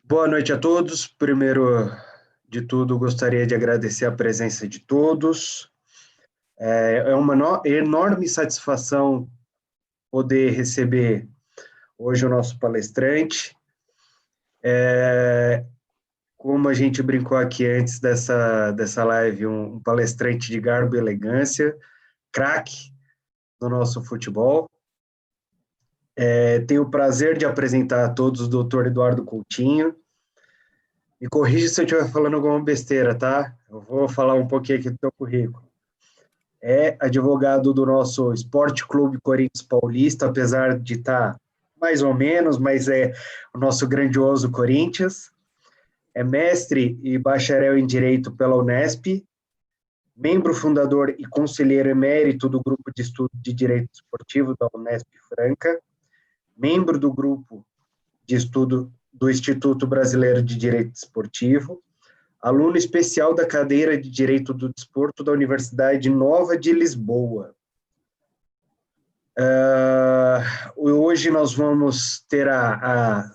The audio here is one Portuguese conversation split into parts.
Boa noite a todos. Primeiro de tudo, gostaria de agradecer a presença de todos. É uma enorme satisfação poder receber hoje o nosso palestrante. Como a gente brincou aqui antes dessa live, um palestrante de garbo e elegância, craque do nosso futebol. Tenho o prazer de apresentar a todos o Dr. Eduardo Coutinho. Me corrija se eu estiver falando alguma besteira, tá? Eu vou falar um pouquinho aqui do teu currículo. É advogado do nosso Esporte Clube Corinthians Paulista, apesar de estar mais ou menos, mas é o nosso grandioso Corinthians. É mestre e bacharel em Direito pela Unesp, membro fundador e conselheiro emérito do Grupo de Estudo de Direito Esportivo da Unesp Franca, membro do Grupo de Estudo do Instituto Brasileiro de Direito Esportivo, aluno especial da cadeira de Direito do Desporto da Universidade Nova de Lisboa. Hoje nós vamos ter a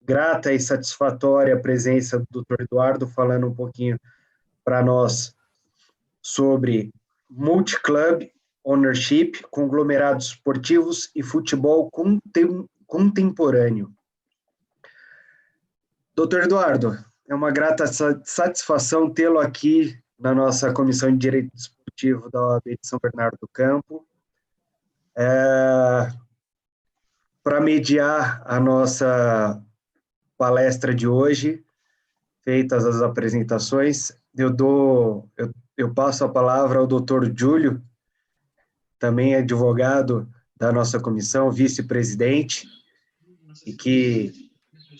grata e satisfatória presença do Dr. Eduardo falando um pouquinho para nós sobre multi-club ownership, conglomerados esportivos e futebol contemporâneo. Dr. Eduardo, é uma grata satisfação tê-lo aqui na nossa Comissão de Direito Esportivo da OAB de São Bernardo do Campo, para mediar a nossa palestra de hoje, feitas as apresentações, eu passo a palavra ao Dr. Júlio, também advogado da nossa comissão, vice-presidente, e que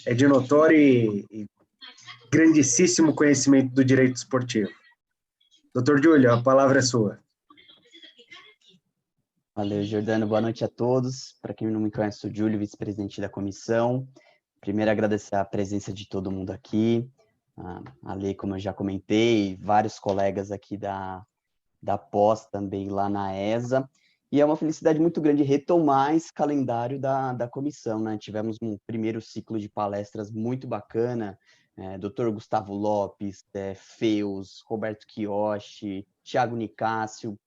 é de notório e grandíssimo conhecimento do direito esportivo. Dr. Júlio, a palavra é sua. Valeu, Jordano. Boa noite a todos. Para quem não me conhece, sou o Júlio, vice-presidente da comissão. Primeiro, agradecer a presença de todo mundo aqui. A Lê, como eu já comentei, vários colegas aqui da pós também lá na ESA. E é uma felicidade muito grande retomar esse calendário da comissão, né? Tivemos um primeiro ciclo de palestras muito bacana, Dr. Gustavo Lopes, Feus, Roberto Kiyoshi, Thiago Nicásio,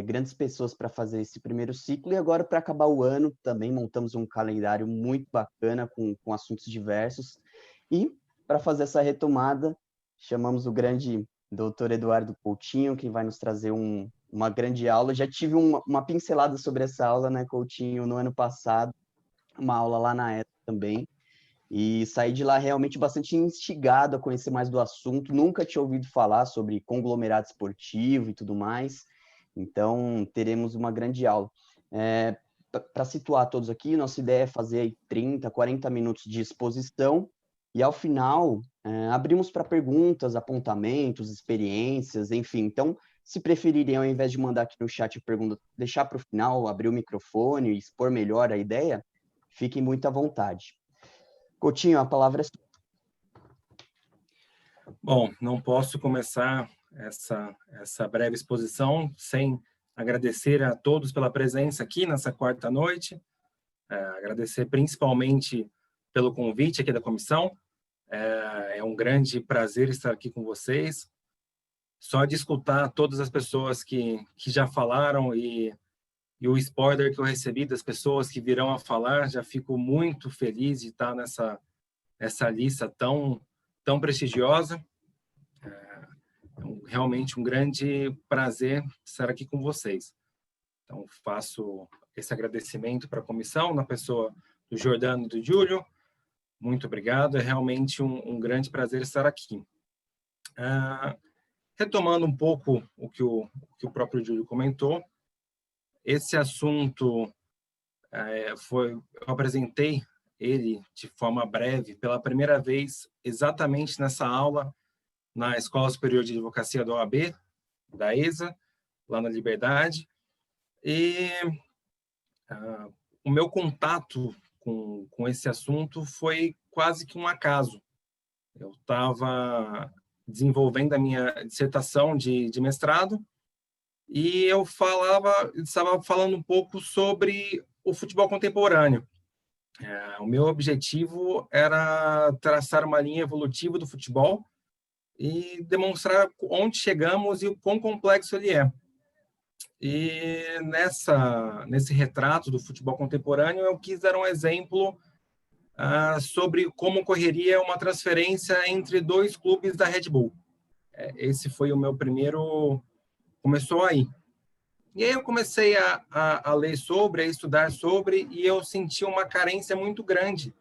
grandes pessoas para fazer esse primeiro ciclo. E agora, para acabar o ano, também montamos um calendário muito bacana, com assuntos diversos. E, para fazer essa retomada, chamamos o grande Dr. Eduardo Coutinho, que vai nos trazer uma grande aula. Já tive uma pincelada sobre essa aula, né, Coutinho, no ano passado, uma aula lá na ESA também, e saí de lá realmente bastante instigado a conhecer mais do assunto. Nunca tinha ouvido falar sobre conglomerado esportivo e tudo mais, então teremos uma grande aula. Para situar todos aqui, nossa ideia é fazer aí 30, 40 minutos de exposição, e ao final abrimos para perguntas, apontamentos, experiências, enfim. Então, se preferirem, ao invés de mandar aqui no chat a pergunta, deixar para o final, abrir o microfone e expor melhor a ideia, fiquem muito à vontade. Coutinho, a palavra é sua. Bom, não posso começar essa breve exposição sem agradecer a todos pela presença aqui nessa quarta noite, agradecer principalmente pelo convite aqui da comissão. É um grande prazer estar aqui com vocês. Só de escutar todas as pessoas que já falaram e o spoiler que eu recebi das pessoas que virão a falar, já fico muito feliz de estar nessa lista tão prestigiosa. Realmente um grande prazer estar aqui com vocês. Então, faço esse agradecimento para a comissão, na pessoa do Jordano e do Júlio. Muito obrigado, é realmente um grande prazer estar aqui. Retomando um pouco o que o próprio Júlio comentou, esse assunto eu apresentei ele de forma breve pela primeira vez exatamente nessa aula na Escola Superior de Advocacia da OAB, da ESA, lá na Liberdade. E o meu contato com esse assunto foi quase que um acaso. Eu estava desenvolvendo a minha dissertação de mestrado e estava falando um pouco sobre o futebol contemporâneo. O meu objetivo era traçar uma linha evolutiva do futebol e demonstrar onde chegamos e o quão complexo ele é. E nesse retrato do futebol contemporâneo, eu quis dar um exemplo sobre como ocorreria uma transferência entre dois clubes da Red Bull. Esse foi o meu primeiro... Começou aí. E aí eu comecei a ler sobre, a estudar sobre, e eu senti uma carência muito grande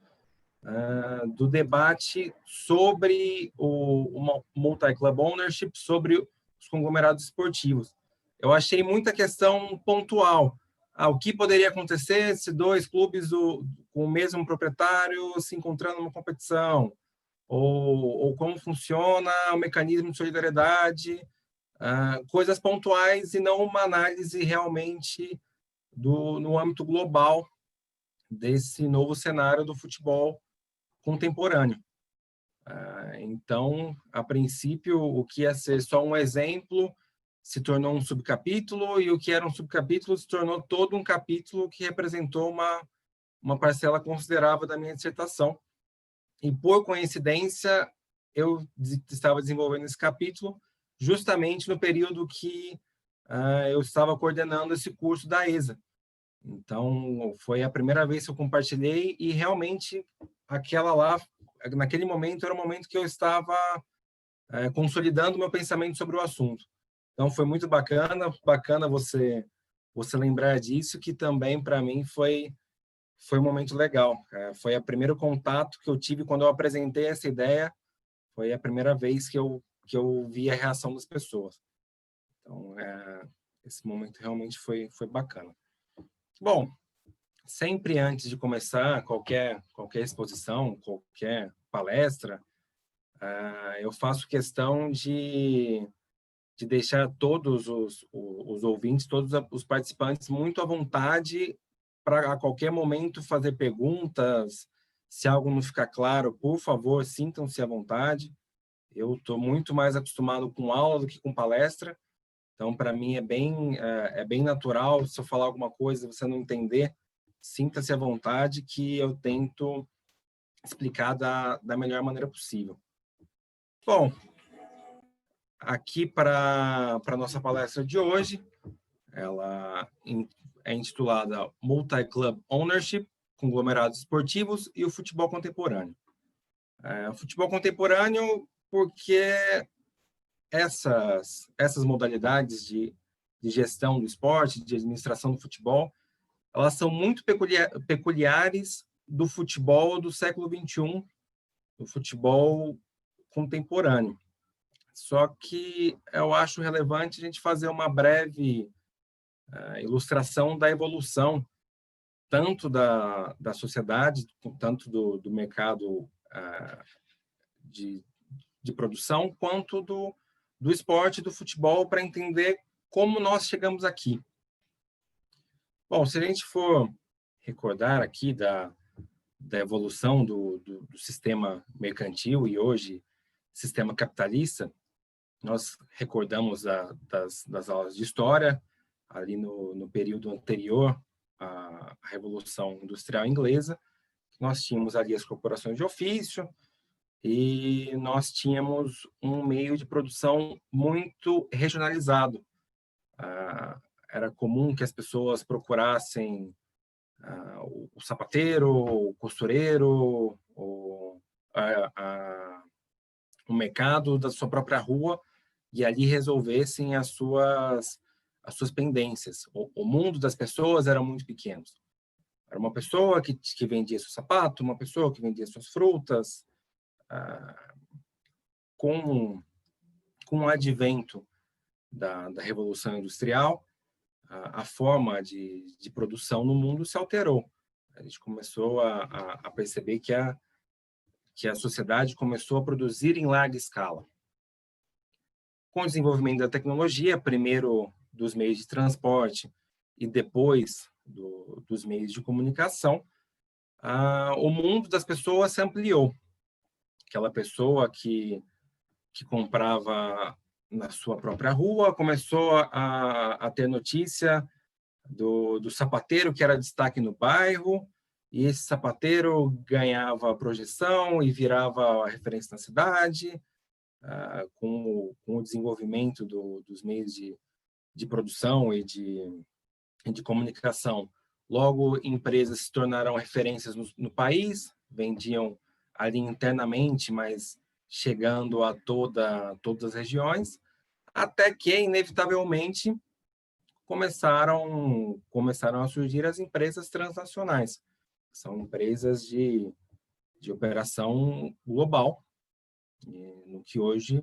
do debate sobre o multi-club ownership, sobre os conglomerados esportivos. Eu achei muita questão pontual. O que poderia acontecer se dois clubes com o mesmo proprietário se encontrando numa competição? Ou como funciona o mecanismo de solidariedade? Coisas pontuais e não uma análise realmente no âmbito global desse novo cenário do futebol contemporâneo. Então, a princípio, o que ia ser só um exemplo se tornou um subcapítulo, e o que era um subcapítulo se tornou todo um capítulo que representou uma parcela considerável da minha dissertação. E, por coincidência, eu estava desenvolvendo esse capítulo justamente no período que eu estava coordenando esse curso da ESA. Então, foi a primeira vez que eu compartilhei, e realmente naquele momento, era o momento que eu estava consolidando meu pensamento sobre o assunto. Então, foi muito bacana você lembrar disso, que também, para mim, foi um momento legal. Foi o primeiro contato que eu tive quando eu apresentei essa ideia, foi a primeira vez que eu vi a reação das pessoas. Então, esse momento realmente foi bacana. Bom, sempre antes de começar qualquer exposição, qualquer palestra, eu faço questão de deixar todos os ouvintes, todos os participantes muito à vontade para, a qualquer momento, fazer perguntas. Se algo não ficar claro, por favor, sintam-se à vontade. Eu estou muito mais acostumado com aula do que com palestra, então, para mim, é bem natural. Se eu falar alguma coisa e você não entender, sinta-se à vontade, que eu tento explicar da melhor maneira possível. Bom, aqui para a nossa palestra de hoje, ela é intitulada Multi-Club Ownership, Conglomerados Esportivos e o Futebol Contemporâneo. O futebol contemporâneo, porque essas modalidades de gestão do esporte, de administração do futebol, elas são muito peculiares do futebol do século XXI, do futebol contemporâneo. Só que eu acho relevante a gente fazer uma breve ilustração da evolução, tanto da sociedade, tanto do mercado de produção, quanto do esporte, do futebol, para entender como nós chegamos aqui. Bom, se a gente for recordar aqui da evolução do sistema mercantil e hoje sistema capitalista, nós recordamos das aulas de história, ali no período anterior à Revolução Industrial Inglesa, nós tínhamos ali as corporações de ofício, e nós tínhamos um meio de produção muito regionalizado. Era comum que as pessoas procurassem o sapateiro, o costureiro, o mercado da sua própria rua, e ali resolvessem as suas pendências. O mundo das pessoas era muito pequeno. Era uma pessoa que vendia seu sapato, uma pessoa que vendia suas frutas. Com o advento da Revolução Industrial, a forma de produção no mundo se alterou. A gente começou a perceber que a sociedade começou a produzir em larga escala. Com o desenvolvimento da tecnologia, primeiro dos meios de transporte e depois dos meios de comunicação, o mundo das pessoas se ampliou. Aquela pessoa que comprava na sua própria rua começou a ter notícia do sapateiro que era destaque no bairro, e esse sapateiro ganhava projeção e virava referência na cidade, com o desenvolvimento dos meios de produção e de comunicação. Logo, empresas se tornaram referências no país, vendiam ali internamente, mas chegando a todas as regiões, até que, inevitavelmente, começaram a surgir as empresas transnacionais. São empresas de operação global, no que hoje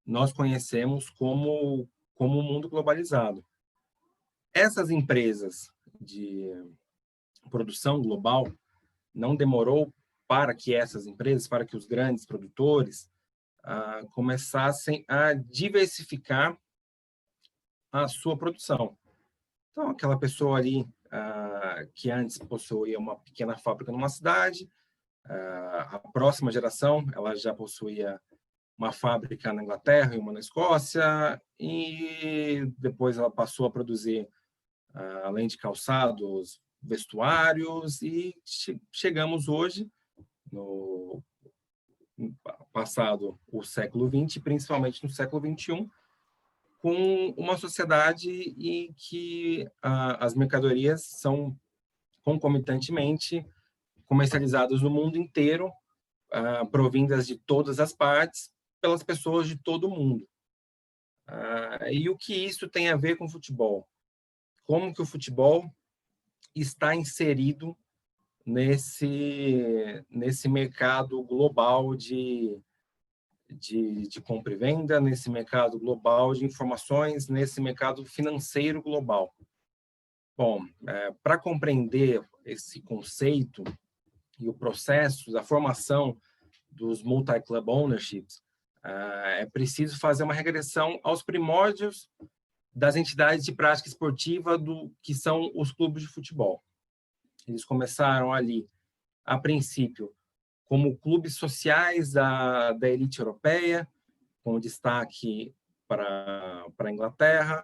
nós conhecemos como o mundo globalizado. Essas empresas de produção global, não demorou para que os grandes produtores começassem a diversificar a sua produção. Então, aquela pessoa ali que antes possuía uma pequena fábrica numa cidade, a próxima geração ela já possuía uma fábrica na Inglaterra e uma na Escócia, e depois ela passou a produzir, além de calçados, vestuários, e chegamos hoje, no passado o século XX, principalmente no século XXI, com uma sociedade em que as mercadorias são concomitantemente comercializadas no mundo inteiro, provindas de todas as partes, pelas pessoas de todo o mundo. E o que isso tem a ver com o futebol? Como que o futebol está inserido nesse mercado global de compra e venda, nesse mercado global de informações, nesse mercado financeiro global? Bom, para compreender esse conceito e o processo da formação dos multi-club ownerships, é preciso fazer uma regressão aos primórdios das entidades de prática esportiva que são os clubes de futebol. Eles começaram ali, a princípio, como clubes sociais da elite europeia, com destaque para a Inglaterra.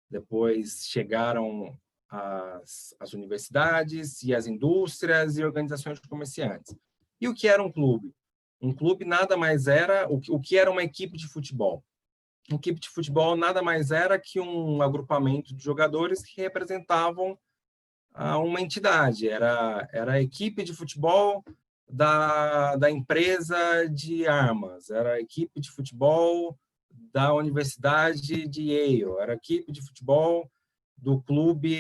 Depois chegaram as universidades e as indústrias e organizações de comerciantes. E o que era um clube? Um clube nada mais era... O que era uma equipe de futebol? Uma equipe de futebol nada mais era que um agrupamento de jogadores que representavam uma entidade. Era a equipe de futebol da empresa de armas, era a equipe de futebol da Universidade de Yale, era a equipe de futebol do clube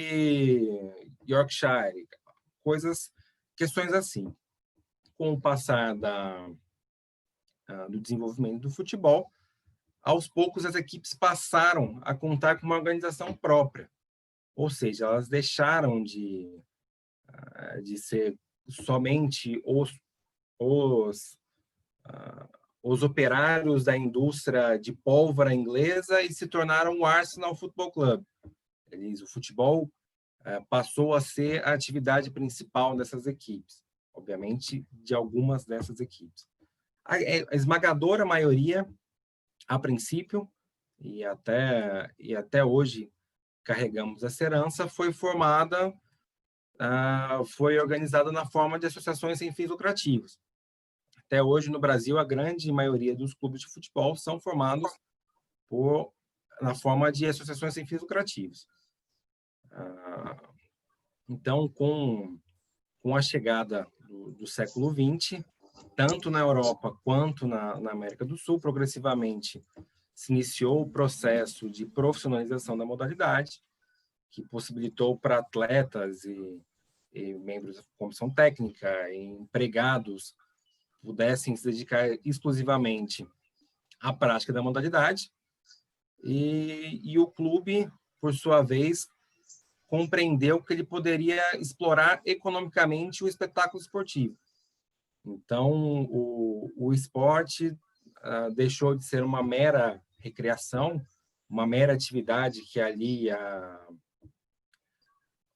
Yorkshire, questões assim. Com o passar do desenvolvimento do futebol, aos poucos as equipes passaram a contar com uma organização própria, ou seja, elas deixaram de ser somente os operários da indústria de pólvora inglesa e se tornaram o Arsenal Football Club. O futebol passou a ser a atividade principal dessas equipes, obviamente de algumas dessas equipes. A esmagadora maioria, a princípio, e até hoje carregamos essa herança, foi organizada na forma de associações sem fins lucrativos. Até hoje, no Brasil, a grande maioria dos clubes de futebol são formados na forma de associações sem fins lucrativos. Então, com a chegada do século XX, tanto na Europa quanto na América do Sul, progressivamente se iniciou o processo de profissionalização da modalidade, que possibilitou para atletas e membros da comissão técnica e empregados pudessem se dedicar exclusivamente à prática da modalidade, e o clube, por sua vez, compreendeu que ele poderia explorar economicamente o espetáculo esportivo. Então, o esporte deixou de ser uma mera recreação, uma mera atividade que ali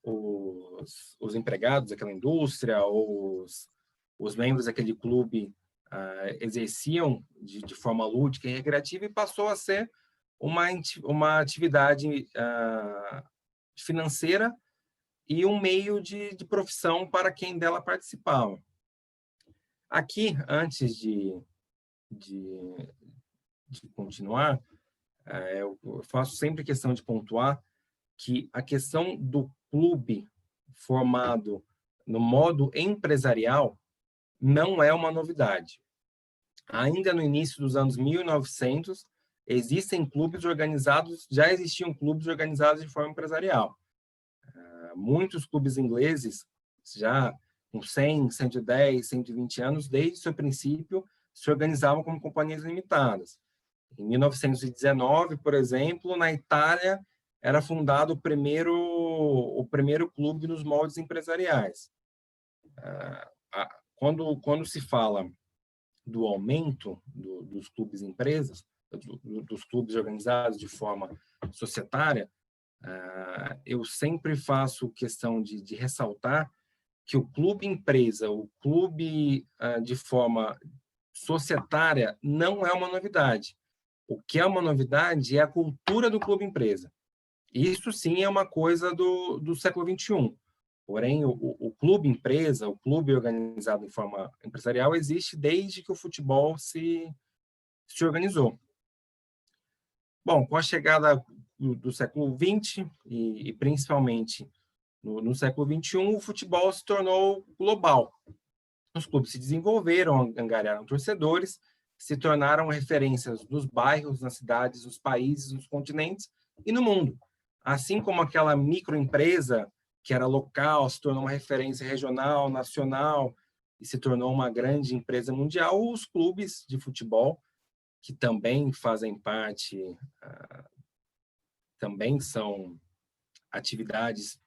os empregados daquela indústria, os membros daquele clube exerciam de forma lúdica e recreativa, e passou a ser uma atividade financeira e um meio de profissão para quem dela participava. Aqui, antes de continuar, eu faço sempre questão de pontuar que a questão do clube formado no modo empresarial não é uma novidade. Ainda no início dos anos 1900, já existiam clubes organizados de forma empresarial. Muitos clubes ingleses, já com 100, 110, 120 anos, desde o seu princípio, se organizavam como companhias limitadas. Em 1919, por exemplo, na Itália, era fundado o primeiro clube nos moldes empresariais. Quando se fala do aumento dos clubes empresas, dos clubes organizados de forma societária, eu sempre faço questão de ressaltar que o clube empresa, o clube de forma societária, não é uma novidade. O que é uma novidade é a cultura do clube empresa. Isso sim é uma coisa do século XXI. Porém, o clube empresa, o clube organizado em forma empresarial, existe desde que o futebol se organizou. Bom, com a chegada do século XX e principalmente no século XXI, o futebol se tornou global. Os clubes se desenvolveram, angariaram torcedores, se tornaram referências nos bairros, nas cidades, nos países, nos continentes e no mundo. Assim como aquela microempresa que era local se tornou uma referência regional, nacional e se tornou uma grande empresa mundial, os clubes de futebol, que também fazem parte, também são atividades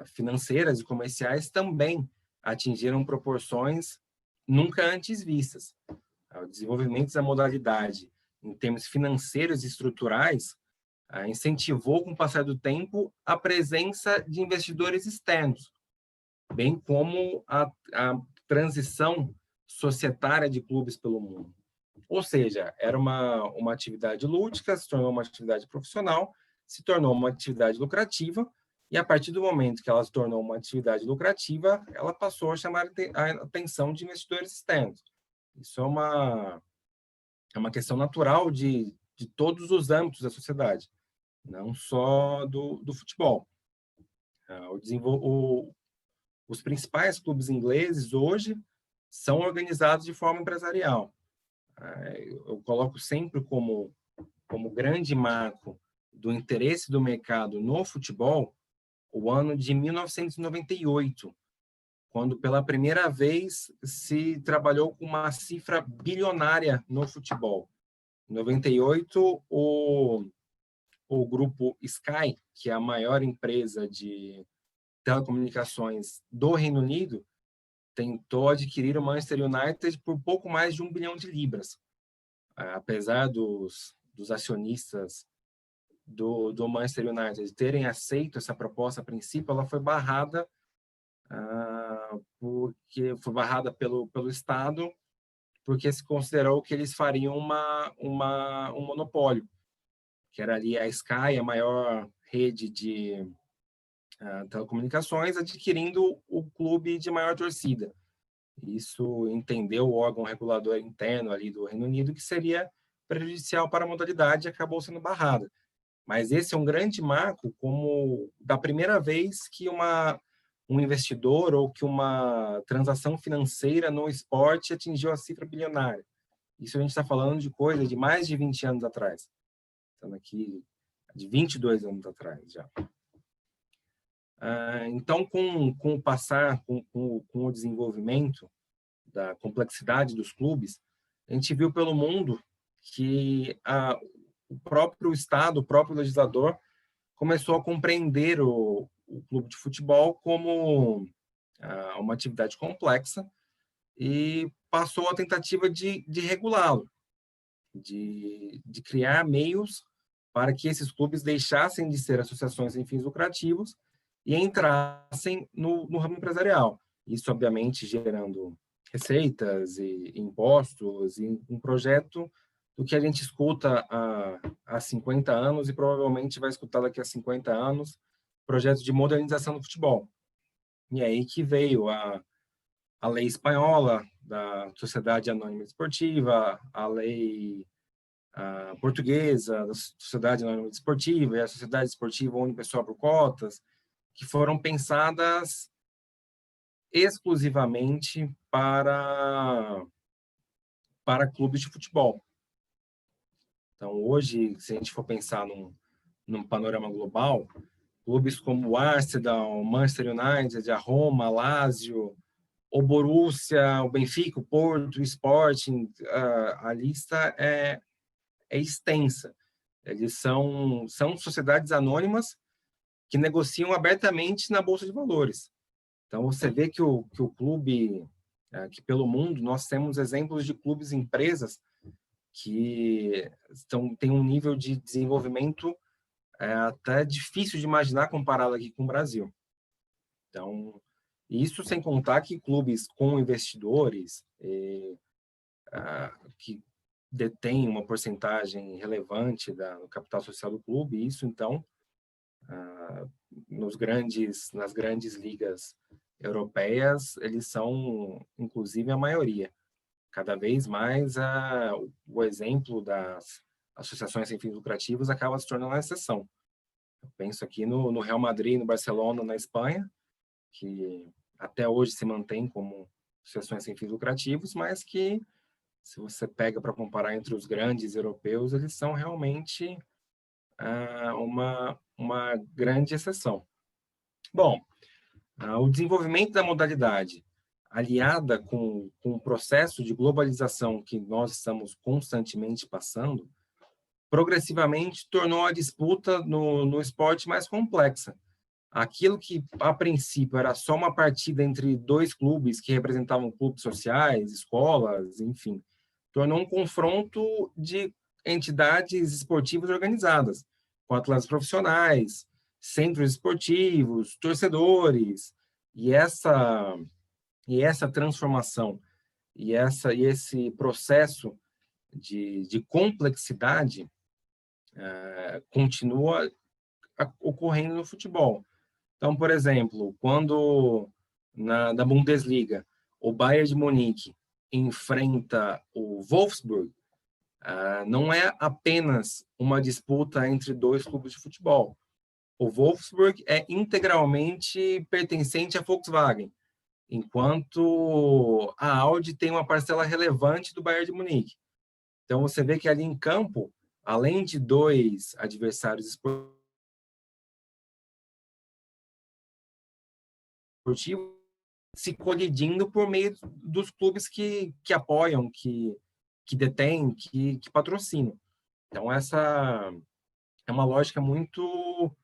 financeiras e comerciais, também atingiram proporções nunca antes vistas. O desenvolvimento da modalidade em termos financeiros e estruturais incentivou, com o passar do tempo, a presença de investidores externos, bem como a transição societária de clubes pelo mundo. Ou seja, era uma atividade lúdica, se tornou uma atividade profissional, se tornou uma atividade lucrativa, e a partir do momento que ela se tornou uma atividade lucrativa, ela passou a chamar a atenção de investidores externos. Isso é uma questão natural de todos os âmbitos da sociedade, não só do futebol. Os principais clubes ingleses hoje são organizados de forma empresarial. Eu coloco sempre como grande marco do interesse do mercado no futebol o ano de 1998, quando pela primeira vez se trabalhou com uma cifra bilionária no futebol. Em 98, o grupo Sky, que é a maior empresa de telecomunicações do Reino Unido, tentou adquirir o Manchester United por pouco mais de 1 bilhão de libras. Apesar dos acionistas do Manchester United terem aceito essa proposta a princípio, ela foi barrada pelo Estado, porque se considerou que eles fariam um monopólio, que era ali a Sky, a maior rede de telecomunicações, adquirindo o clube de maior torcida. Isso entendeu o órgão regulador interno ali do Reino Unido que seria prejudicial para a modalidade e acabou sendo barrada. Mas esse é um grande marco, como da primeira vez que um investidor ou que uma transação financeira no esporte atingiu a cifra bilionária. Isso a gente está falando de coisa de mais de 20 anos atrás. Estamos aqui de 22 anos atrás já. Então, com o passar, com o desenvolvimento da complexidade dos clubes, a gente viu pelo mundo que o próprio Estado, o próprio legislador, começou a compreender o clube de futebol como uma atividade complexa e passou a tentativa de regulá-lo, de criar meios para que esses clubes deixassem de ser associações sem fins lucrativos e entrassem no ramo empresarial. Isso, obviamente, gerando receitas e impostos e um projeto do que a gente escuta há 50 anos e provavelmente vai escutar daqui a 50 anos, projetos de modernização do futebol. E aí que veio a lei espanhola da Sociedade Anônima Desportiva, a lei portuguesa da Sociedade Anônima Desportiva e a Sociedade Esportiva Unipessoal por Cotas, que foram pensadas exclusivamente para clubes de futebol. Então, hoje, se a gente for pensar num panorama global, clubes como o Arsenal, o Manchester United, a Roma, a Lazio, o Borussia, o Benfica, o Porto, o Sporting, a lista é extensa. Eles são sociedades anônimas que negociam abertamente na Bolsa de Valores. Então, você vê que o clube, que pelo mundo, nós temos exemplos de clubes e empresas que têm um nível de desenvolvimento até difícil de imaginar comparado aqui com o Brasil. Então, isso sem contar que clubes com investidores que detêm uma porcentagem relevante do capital social do clube, isso, então, nas grandes ligas europeias, eles são, inclusive, a maioria. Cada vez mais, o exemplo das associações sem fins lucrativos acaba se tornando uma exceção. Eu penso aqui no Real Madrid, no Barcelona, na Espanha, que até hoje se mantém como associações sem fins lucrativos, mas que, se você pega para comparar entre os grandes europeus, eles são realmente uma grande exceção. Bom, o desenvolvimento da modalidade, aliada com o processo de globalização que nós estamos constantemente passando, progressivamente tornou a disputa no esporte mais complexa. Aquilo que, a princípio, era só uma partida entre dois clubes que representavam clubes sociais, escolas, enfim, tornou um confronto de entidades esportivas organizadas, com atletas profissionais, centros esportivos, torcedores, e essa transformação e esse processo de complexidade continua ocorrendo no futebol. Então, por exemplo, quando na Bundesliga o Bayern de Munique enfrenta o Wolfsburg, não é apenas uma disputa entre dois clubes de futebol. O Wolfsburg é integralmente pertencente à Volkswagen, enquanto a Audi tem uma parcela relevante do Bayern de Munique. Então, você vê que ali em campo, além de dois adversários esportivos, se colidindo por meio dos clubes que apoiam, que detêm, que patrocinam. Então, essa é uma lógica muito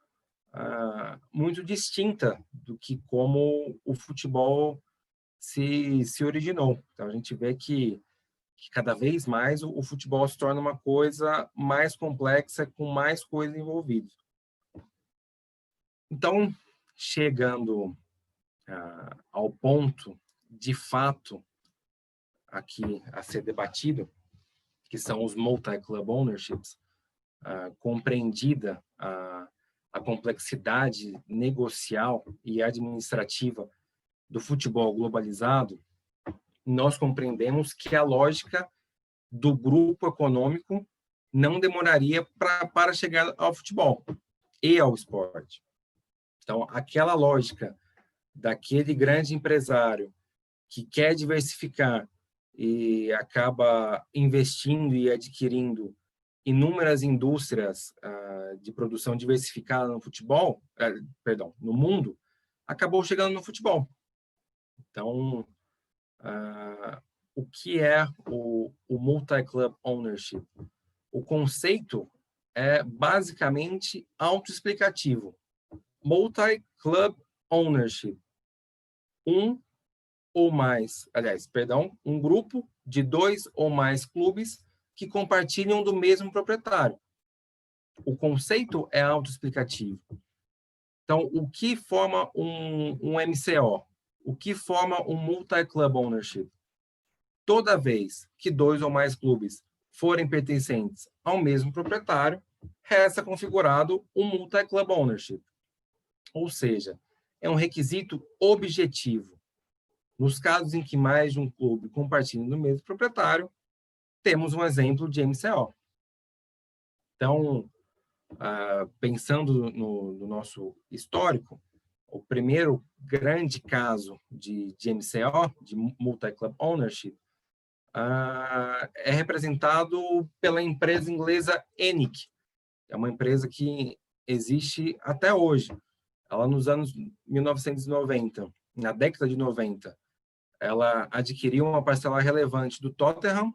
distinta do que como o futebol se originou. Então, a gente vê que cada vez mais o futebol se torna uma coisa mais complexa, com mais coisas envolvidas. Então, chegando ao ponto, de fato, aqui a ser debatido, que são os multi-club ownerships, compreendida a complexidade negocial e administrativa do futebol globalizado, nós compreendemos que a lógica do grupo econômico não demoraria para chegar ao futebol e ao esporte. Então, aquela lógica daquele grande empresário que quer diversificar e acaba investindo e adquirindo inúmeras indústrias de produção diversificada no futebol, no mundo, acabou chegando no futebol. Então, o que é o multi-club ownership? O conceito é basicamente autoexplicativo. Multi-club ownership. Um grupo de dois ou mais clubes que compartilham do mesmo proprietário. O conceito é autoexplicativo. Então, o que forma um MCO? O que forma um multi-club ownership? Toda vez que dois ou mais clubes forem pertencentes ao mesmo proprietário, resta configurado um multi-club ownership. ou seja, é um requisito objetivo. Nos casos em que mais de um clube compartilham do mesmo proprietário, temos um exemplo de MCO. Então, pensando no nosso histórico, o primeiro grande caso de MCO, de Multi-Club Ownership, é representado pela empresa inglesa ENIC. É uma empresa que existe até hoje. Ela, nos anos 1990, na década de 90, ela adquiriu uma parcela relevante do Tottenham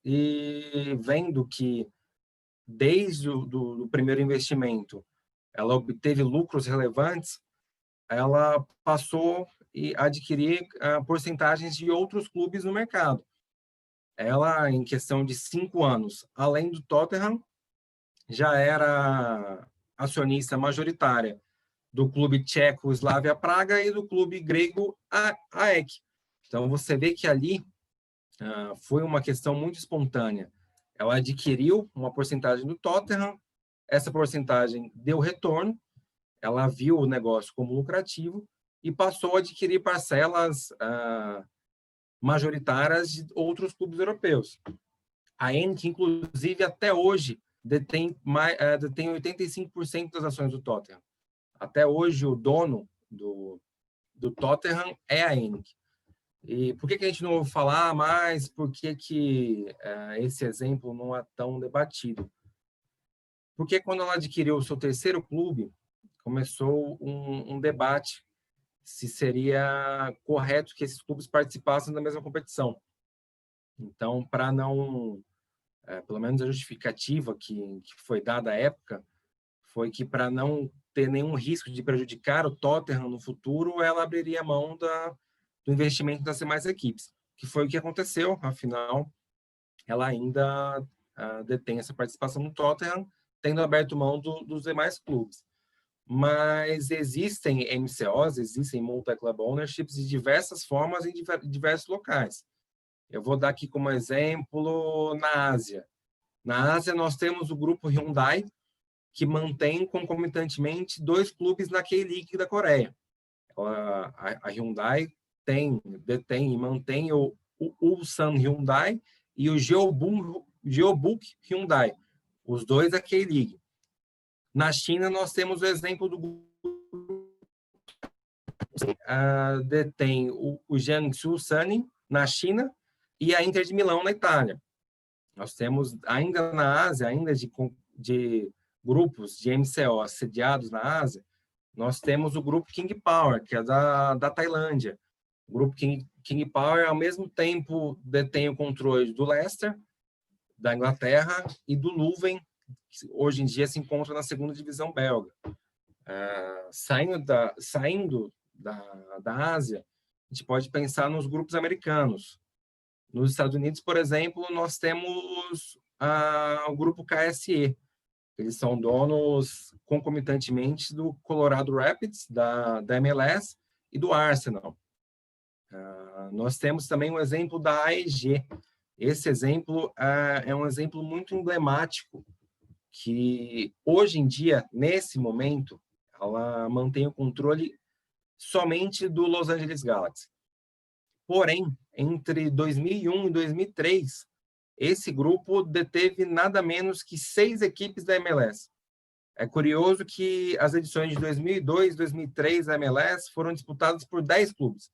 e, vendo que desde o primeiro investimento ela obteve lucros relevantes, ela passou a adquirir porcentagens de outros clubes no mercado. Ela, em questão de 5 anos, além do Tottenham, já era acionista majoritária do clube tcheco Slavia Praga e do clube grego AEK. Então, você vê que ali foi uma questão muito espontânea. Ela adquiriu uma porcentagem do Tottenham, essa porcentagem deu retorno, ela viu o negócio como lucrativo e passou a adquirir parcelas majoritárias de outros clubes europeus. A ENIC, inclusive, até hoje, detém 85% das ações do Tottenham. Até hoje, o dono do Tottenham é a ENIC. E por que a gente não ouve falar mais? Por que esse exemplo não é tão debatido? Porque quando ela adquiriu o seu terceiro clube, começou um debate se seria correto que esses clubes participassem da mesma competição. Então, para não... pelo menos a justificativa que foi dada à época foi que, para não ter nenhum risco de prejudicar o Tottenham no futuro, ela abriria mão do investimento das demais equipes, que foi o que aconteceu. Afinal, ela ainda detém essa participação no Tottenham, tendo aberto mão dos demais clubes. Mas existem MCOs, existem multi-club ownerships de diversas formas em diversos locais. Eu vou dar aqui como exemplo na Ásia. Na Ásia, nós temos o grupo Hyundai, que mantém concomitantemente 2 clubes na K-League da Coreia. A Hyundai detém e mantém o Ulsan Hyundai e o Jeobuk Hyundai, os dois da K-League. Na China, nós temos o exemplo do detém o Jiangsu Suning, na China, e a Inter de Milão, na Itália. Nós temos, ainda na Ásia, ainda de grupos de MCO sediados na Ásia, nós temos o grupo King Power, que é da Tailândia. O grupo King Power, ao mesmo tempo, detém o controle do Leicester, da Inglaterra, e do Leuven, que hoje em dia se encontra na 2ª divisão belga. Saindo da Ásia, a gente pode pensar nos grupos americanos. Nos Estados Unidos, por exemplo, nós temos o grupo KSE. Eles são donos concomitantemente do Colorado Rapids, da MLS e do Arsenal. Nós temos também um exemplo da AEG. Esse exemplo é um exemplo muito emblemático, que hoje em dia, nesse momento, ela mantém o controle somente do Los Angeles Galaxy. Porém, entre 2001 e 2003, esse grupo deteve nada menos que 6 equipes da MLS. É curioso que as edições de 2002 e 2003 da MLS foram disputadas por 10 clubes.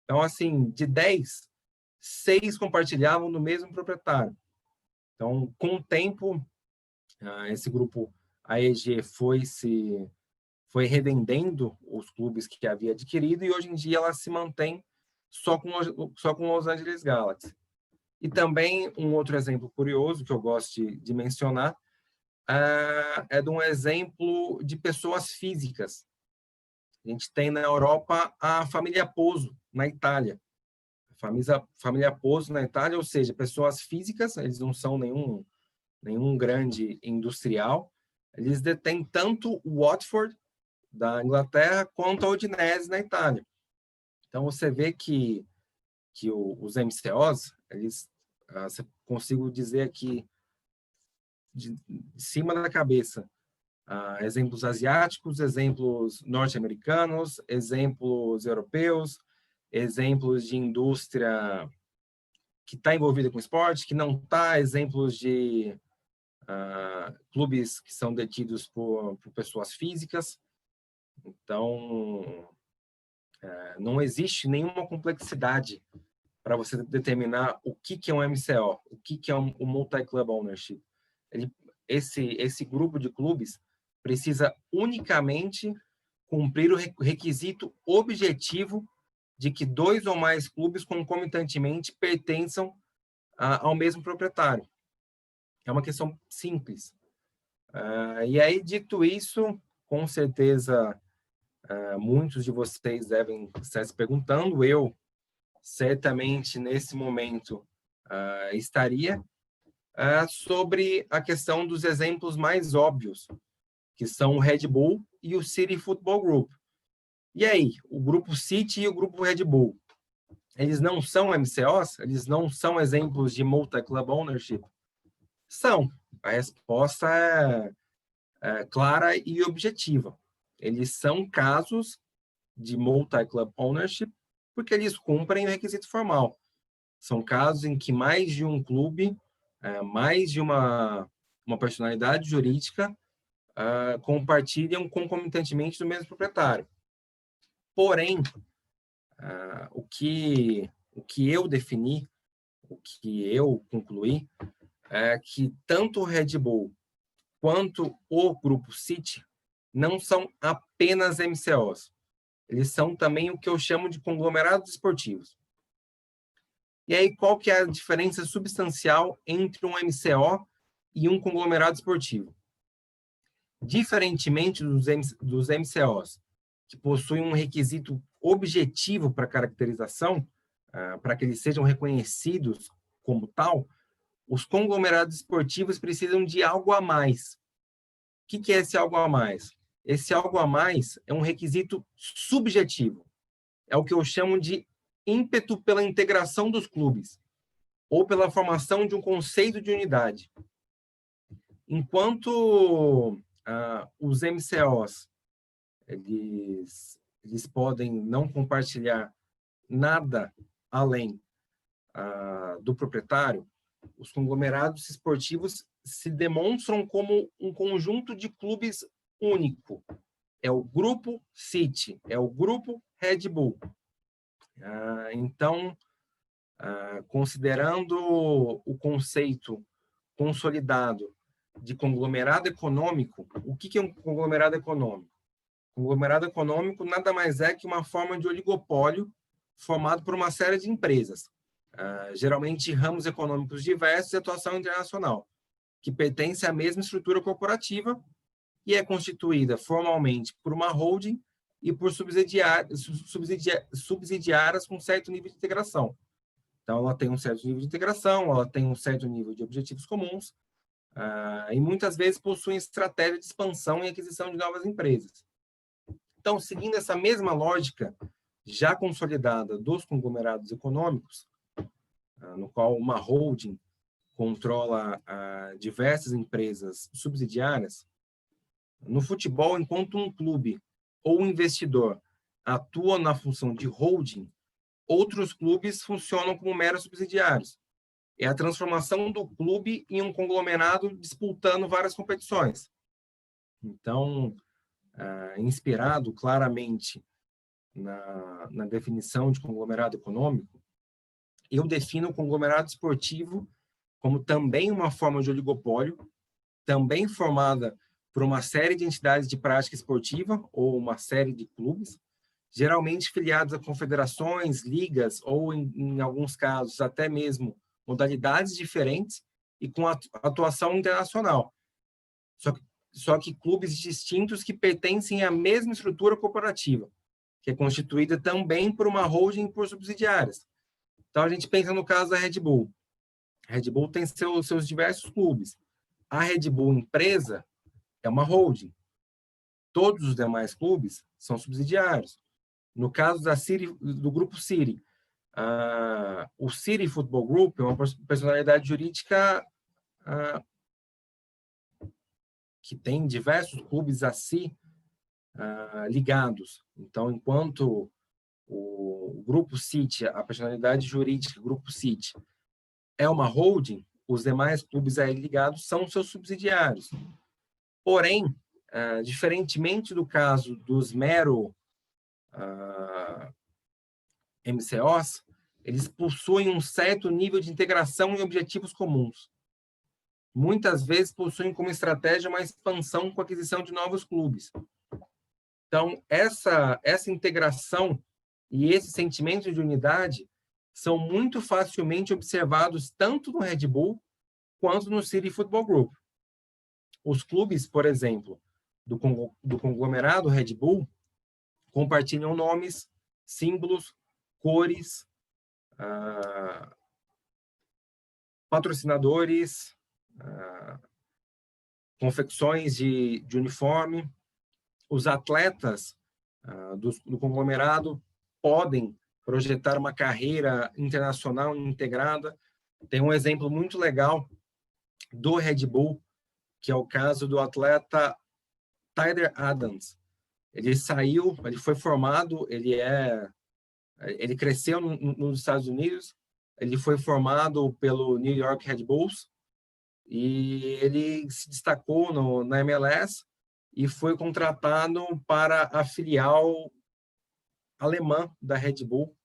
Então, assim, de 10, 6 compartilhavam do mesmo proprietário. Então, com o tempo, esse grupo AEG foi revendendo os clubes que havia adquirido e hoje em dia ela se mantém só com Los Angeles Galaxy. E também um outro exemplo curioso que eu gosto de mencionar é de um exemplo de pessoas físicas. A gente tem na Europa a família Pozzo, na Itália. A família Pozzo na Itália, ou seja, pessoas físicas, eles não são nenhum grande industrial, eles detêm tanto o Watford, da Inglaterra, quanto a Udinese, na Itália. Então, você vê que os MCOs, consigo dizer aqui, de cima da cabeça, exemplos asiáticos, exemplos norte-americanos, exemplos europeus, exemplos de indústria que está envolvida com esporte, que não está, exemplos de clubes que são detidos por pessoas físicas. Então, não existe nenhuma complexidade para você determinar o que é um MCO, o que é um Multi-Club Ownership. Esse grupo de clubes precisa unicamente cumprir o requisito objetivo de que 2 ou mais clubes concomitantemente pertençam ao mesmo proprietário. É uma questão simples. E aí, dito isso, com certeza, muitos de vocês devem estar se perguntando, eu certamente nesse momento estaria, sobre a questão dos exemplos mais óbvios, que são o Red Bull e o City Football Group. E aí, o grupo City e o grupo Red Bull, eles não são MCOs? Eles não são exemplos de multi-club ownership? São. A resposta é clara e objetiva. Eles são casos de multi-club ownership porque eles cumprem o requisito formal. São casos em que mais de um clube, mais de uma personalidade jurídica compartilham concomitantemente do mesmo proprietário. Porém, o que eu defini, o que eu concluí, é que tanto o Red Bull quanto o Grupo City não são apenas MCOs. Eles são também o que eu chamo de conglomerados esportivos. E aí, qual que é a diferença substancial entre um MCO e um conglomerado esportivo? Diferentemente dos MCOs, que possuem um requisito objetivo para caracterização, para que eles sejam reconhecidos como tal, os conglomerados esportivos precisam de algo a mais. O que é esse algo a mais? Esse algo a mais é um requisito subjetivo. É o que eu chamo de ímpeto pela integração dos clubes, ou pela formação de um conceito de unidade. Enquanto os MCOs, eles podem não compartilhar nada além do proprietário, os conglomerados esportivos se demonstram como um conjunto de clubes único. É o grupo City, é o grupo Red Bull. Então, considerando o conceito consolidado de conglomerado econômico, o que é um conglomerado econômico? Conglomerado econômico nada mais é que uma forma de oligopólio formado por uma série de empresas, geralmente ramos econômicos diversos e atuação internacional, que pertence à mesma estrutura corporativa e é constituída formalmente por uma holding e por subsidiárias com certo nível de integração. Então, ela tem um certo nível de integração, ela tem um certo nível de objetivos comuns, e muitas vezes possuem estratégia de expansão e aquisição de novas empresas. Então, seguindo essa mesma lógica já consolidada dos conglomerados econômicos, no qual uma holding controla diversas empresas subsidiárias, no futebol, enquanto um clube ou um investidor atua na função de holding, outros clubes funcionam como meros subsidiários. É a transformação do clube em um conglomerado disputando várias competições. Então, inspirado claramente na definição de conglomerado econômico, eu defino o conglomerado esportivo como também uma forma de oligopólio, também formada por uma série de entidades de prática esportiva ou uma série de clubes, geralmente filiados a confederações, ligas ou, em alguns casos, até mesmo modalidades diferentes e com atuação internacional. Só que clubes distintos que pertencem à mesma estrutura corporativa, que é constituída também por uma holding e por subsidiárias. Então, a gente pensa no caso da Red Bull. A Red Bull tem seus diversos clubes. A Red Bull empresa é uma holding. Todos os demais clubes são subsidiários. No caso do grupo City, o City Football Group é uma personalidade jurídica que tem diversos clubes a si ligados. Então, enquanto o Grupo City, a personalidade jurídica Grupo City, é uma holding, os demais clubes aí ligados são seus subsidiários. Porém, diferentemente do caso dos mero MCOs, eles possuem um certo nível de integração e objetivos comuns. Muitas vezes possuem como estratégia uma expansão com a aquisição de novos clubes. Então, essa integração e esse sentimento de unidade são muito facilmente observados tanto no Red Bull quanto no City Football Group. Os clubes, por exemplo, do conglomerado Red Bull compartilham nomes, símbolos, cores, patrocinadores, confecções de uniforme. Os atletas do conglomerado podem projetar uma carreira internacional integrada. Tem um exemplo muito legal do Red Bull, que é o caso do atleta Tyler Adams. Ele foi formado, ele cresceu nos Estados Unidos, ele foi formado pelo New York Red Bulls e ele se destacou na MLS e foi contratado para a filial alemã da Red Bull,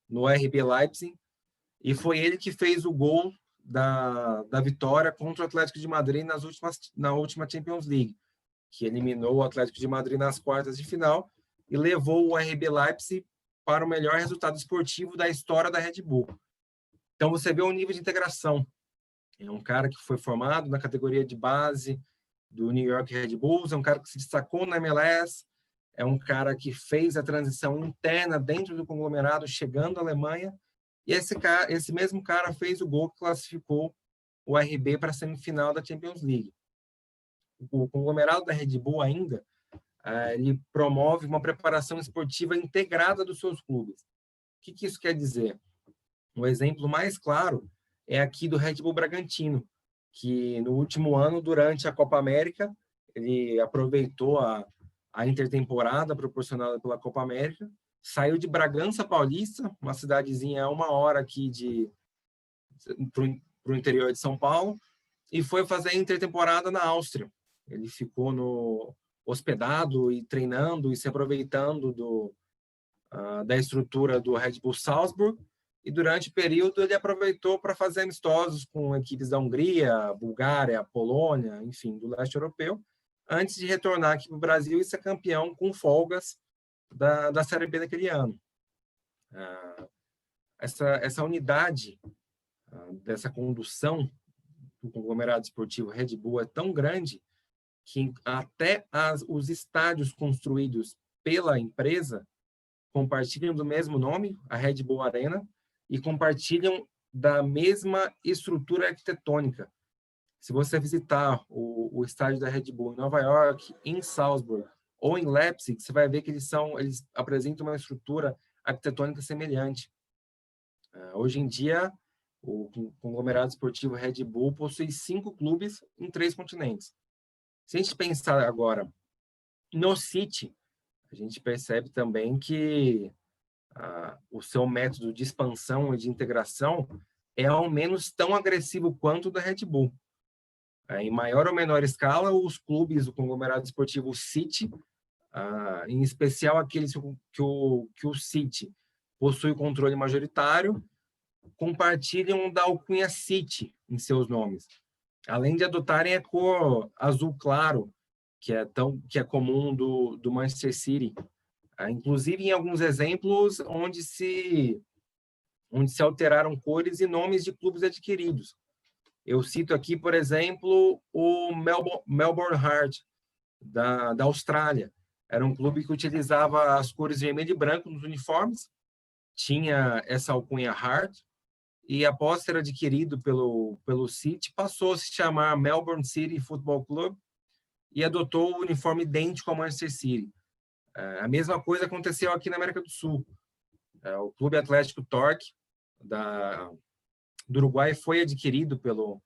no RB Leipzig, e foi ele que fez o gol da vitória contra o Atlético de Madrid na última Champions League, que eliminou o Atlético de Madrid nas quartas de final e levou o RB Leipzig para o melhor resultado esportivo da história da Red Bull. Então, você vê o nível de integração. É um cara que foi formado na categoria de base do New York Red Bulls, é um cara que se destacou na MLS, é um cara que fez a transição interna dentro do conglomerado, chegando à Alemanha, e esse mesmo cara fez o gol que classificou o RB para a semifinal da Champions League. O conglomerado da Red Bull ainda, ele promove uma preparação esportiva integrada dos seus clubes. O que isso quer dizer? Um exemplo mais claro é aqui do Red Bull Bragantino, que no último ano, durante a Copa América, ele aproveitou a intertemporada proporcionada pela Copa América, saiu de Bragança Paulista, uma cidadezinha a 1 hora aqui para o interior de São Paulo, e foi fazer a intertemporada na Áustria. Ele ficou hospedado e treinando e se aproveitando da estrutura do Red Bull Salzburg, e durante o período ele aproveitou para fazer amistosos com equipes da Hungria, Bulgária, Polônia, enfim, do leste europeu, antes de retornar aqui para o Brasil e ser campeão com folgas da Série B daquele ano. Essa unidade dessa condução do conglomerado esportivo Red Bull é tão grande que até os estádios construídos pela empresa compartilham do mesmo nome, a Red Bull Arena, e compartilham da mesma estrutura arquitetônica. Se você visitar o estádio da Red Bull em Nova York, em Salzburg ou em Leipzig, você vai ver que eles apresentam uma estrutura arquitetônica semelhante. Hoje em dia, o conglomerado esportivo Red Bull possui 5 clubes em 3 continentes. Se a gente pensar agora no City, a gente percebe também que o seu método de expansão e de integração é ao menos tão agressivo quanto o da Red Bull. Em maior ou menor escala, os clubes do conglomerado esportivo City, em especial aqueles que o City possui o controle majoritário, compartilham da alcunha City em seus nomes, além de adotarem a cor azul claro, que é comum do Manchester City. Inclusive em alguns exemplos onde se alteraram cores e nomes de clubes adquiridos. Eu cito aqui, por exemplo, o Melbourne Heart, da Austrália. Era um clube que utilizava as cores vermelho e branco nos uniformes, tinha essa alcunha Heart, e após ser adquirido pelo City, passou a se chamar Melbourne City Football Club e adotou o uniforme idêntico ao Manchester City. A mesma coisa aconteceu aqui na América do Sul. O Clube Atlético Torque, do Uruguai, foi adquirido pelo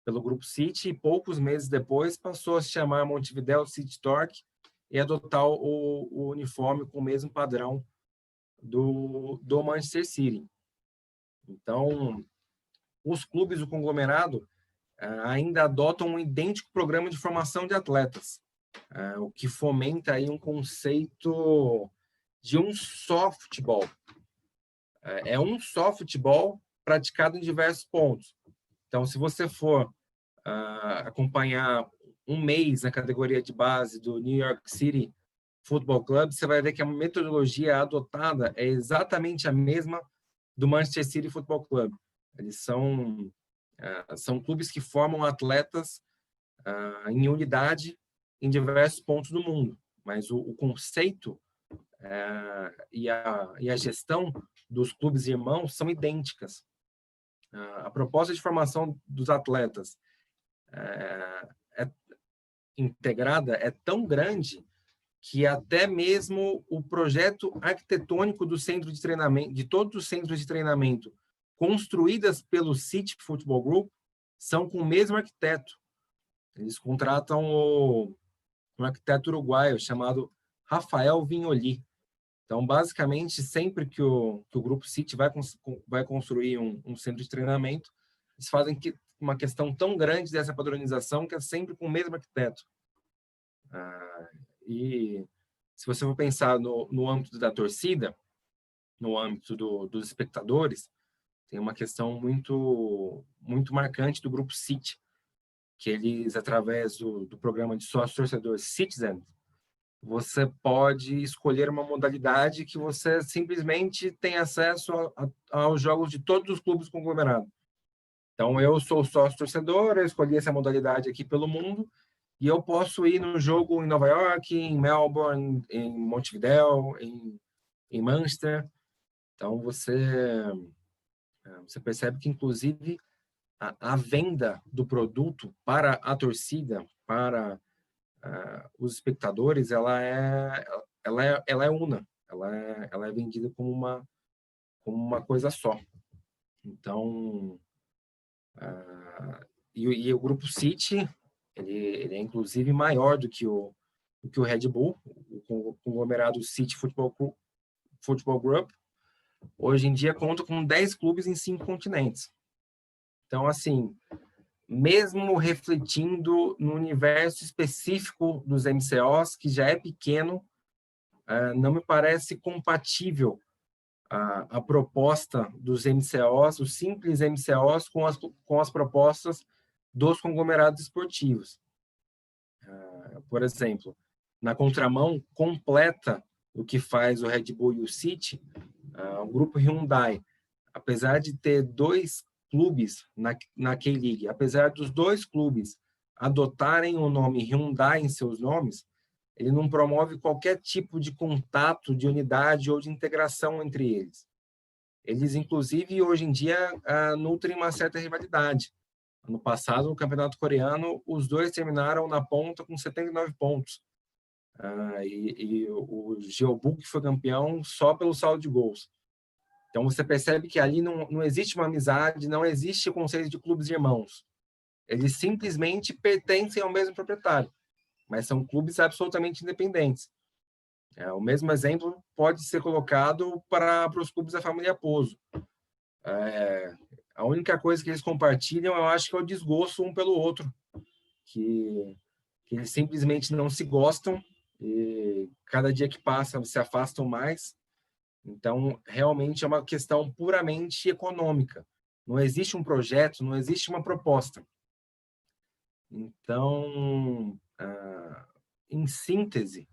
pelo Grupo City, e poucos meses depois passou a se chamar Montevideo City Torque e adotar o uniforme com o mesmo padrão do Manchester City. Então, os clubes do conglomerado ainda adotam um idêntico programa de formação de atletas, o que fomenta aí um conceito de um só futebol. É um só futebol praticado em diversos pontos. Então, se você for acompanhar um mês na categoria de base do New York City Football Club, você vai ver que a metodologia adotada é exatamente a mesma do Manchester City Football Club. Eles são clubes que formam atletas em unidade em diversos pontos do mundo, mas o conceito e a gestão dos clubes irmãos são idênticas. A proposta de formação dos atletas integrada é tão grande que até mesmo o projeto arquitetônico do centro de treinamento, de todos os centros de treinamento construídas pelo City Football Group, são com o mesmo arquiteto. Eles contratam um arquiteto uruguaio chamado Rafael Vignoli. Então, basicamente, sempre que o Grupo City vai construir um centro de treinamento, eles fazem uma questão tão grande dessa padronização que é sempre com o mesmo arquiteto. E se você for pensar no âmbito da torcida, no âmbito dos espectadores, tem uma questão muito, muito marcante do Grupo City, que eles, através do programa de sócio-torcedor Citizen, você pode escolher uma modalidade que você simplesmente tem acesso aos jogos de todos os clubes conglomerados. Então, eu sou sócio-torcedor, eu escolhi essa modalidade aqui pelo mundo, e eu posso ir no jogo em Nova York, em Melbourne, em Montevideo, em Manchester. Então, você percebe que, inclusive, a venda do produto para a torcida, para os espectadores, ela é una. Ela é vendida como uma coisa só. Então, e o Grupo City, ele é inclusive maior do que o Red Bull, o conglomerado City Football Group. Hoje em dia conta com 10 clubes em 5 continentes. Então, assim, mesmo refletindo no universo específico dos MCOs, que já é pequeno, não me parece compatível a proposta dos MCOs, os simples MCOs, com as propostas dos conglomerados esportivos. Por exemplo, na contramão completa do que faz o Red Bull e o City, o grupo Hyundai, apesar de ter 2 clubes na K-League, apesar dos 2 clubes adotarem o nome Hyundai em seus nomes, ele não promove qualquer tipo de contato, de unidade ou de integração entre eles. Eles, inclusive, hoje em dia, nutrem uma certa rivalidade. No passado, no Campeonato Coreano, os 2 terminaram na ponta com 79 pontos. E o Jeonbuk foi campeão só pelo saldo de gols. Então, você percebe que ali não existe uma amizade, não existe o conceito de clubes irmãos. Eles simplesmente pertencem ao mesmo proprietário, mas são clubes absolutamente independentes. O mesmo exemplo pode ser colocado para os clubes da família Pozzo. A única coisa que eles compartilham, eu acho que é o desgosto um pelo outro, que eles simplesmente não se gostam e cada dia que passa se afastam mais. Então, realmente é uma questão puramente econômica. Não existe um projeto, não existe uma proposta. Então, em síntese,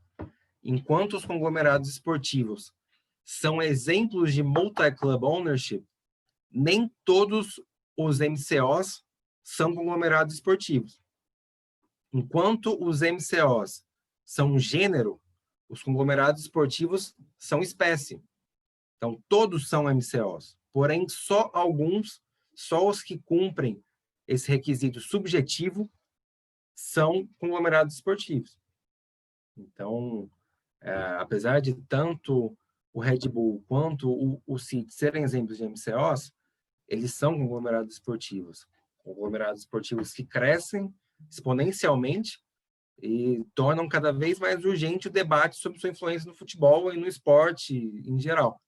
enquanto os conglomerados esportivos são exemplos de multi-club ownership, nem todos os MCOs são conglomerados esportivos. Enquanto os MCOs são gênero, os conglomerados esportivos são espécie. Então, todos são MCOs, porém, só alguns, só os que cumprem esse requisito subjetivo, são conglomerados esportivos. Então, apesar de tanto o Red Bull quanto o City serem exemplos de MCOs, eles são conglomerados esportivos. conglomerados esportivos que crescem exponencialmente e tornam cada vez mais urgente o debate sobre sua influência no futebol e no esporte em geral.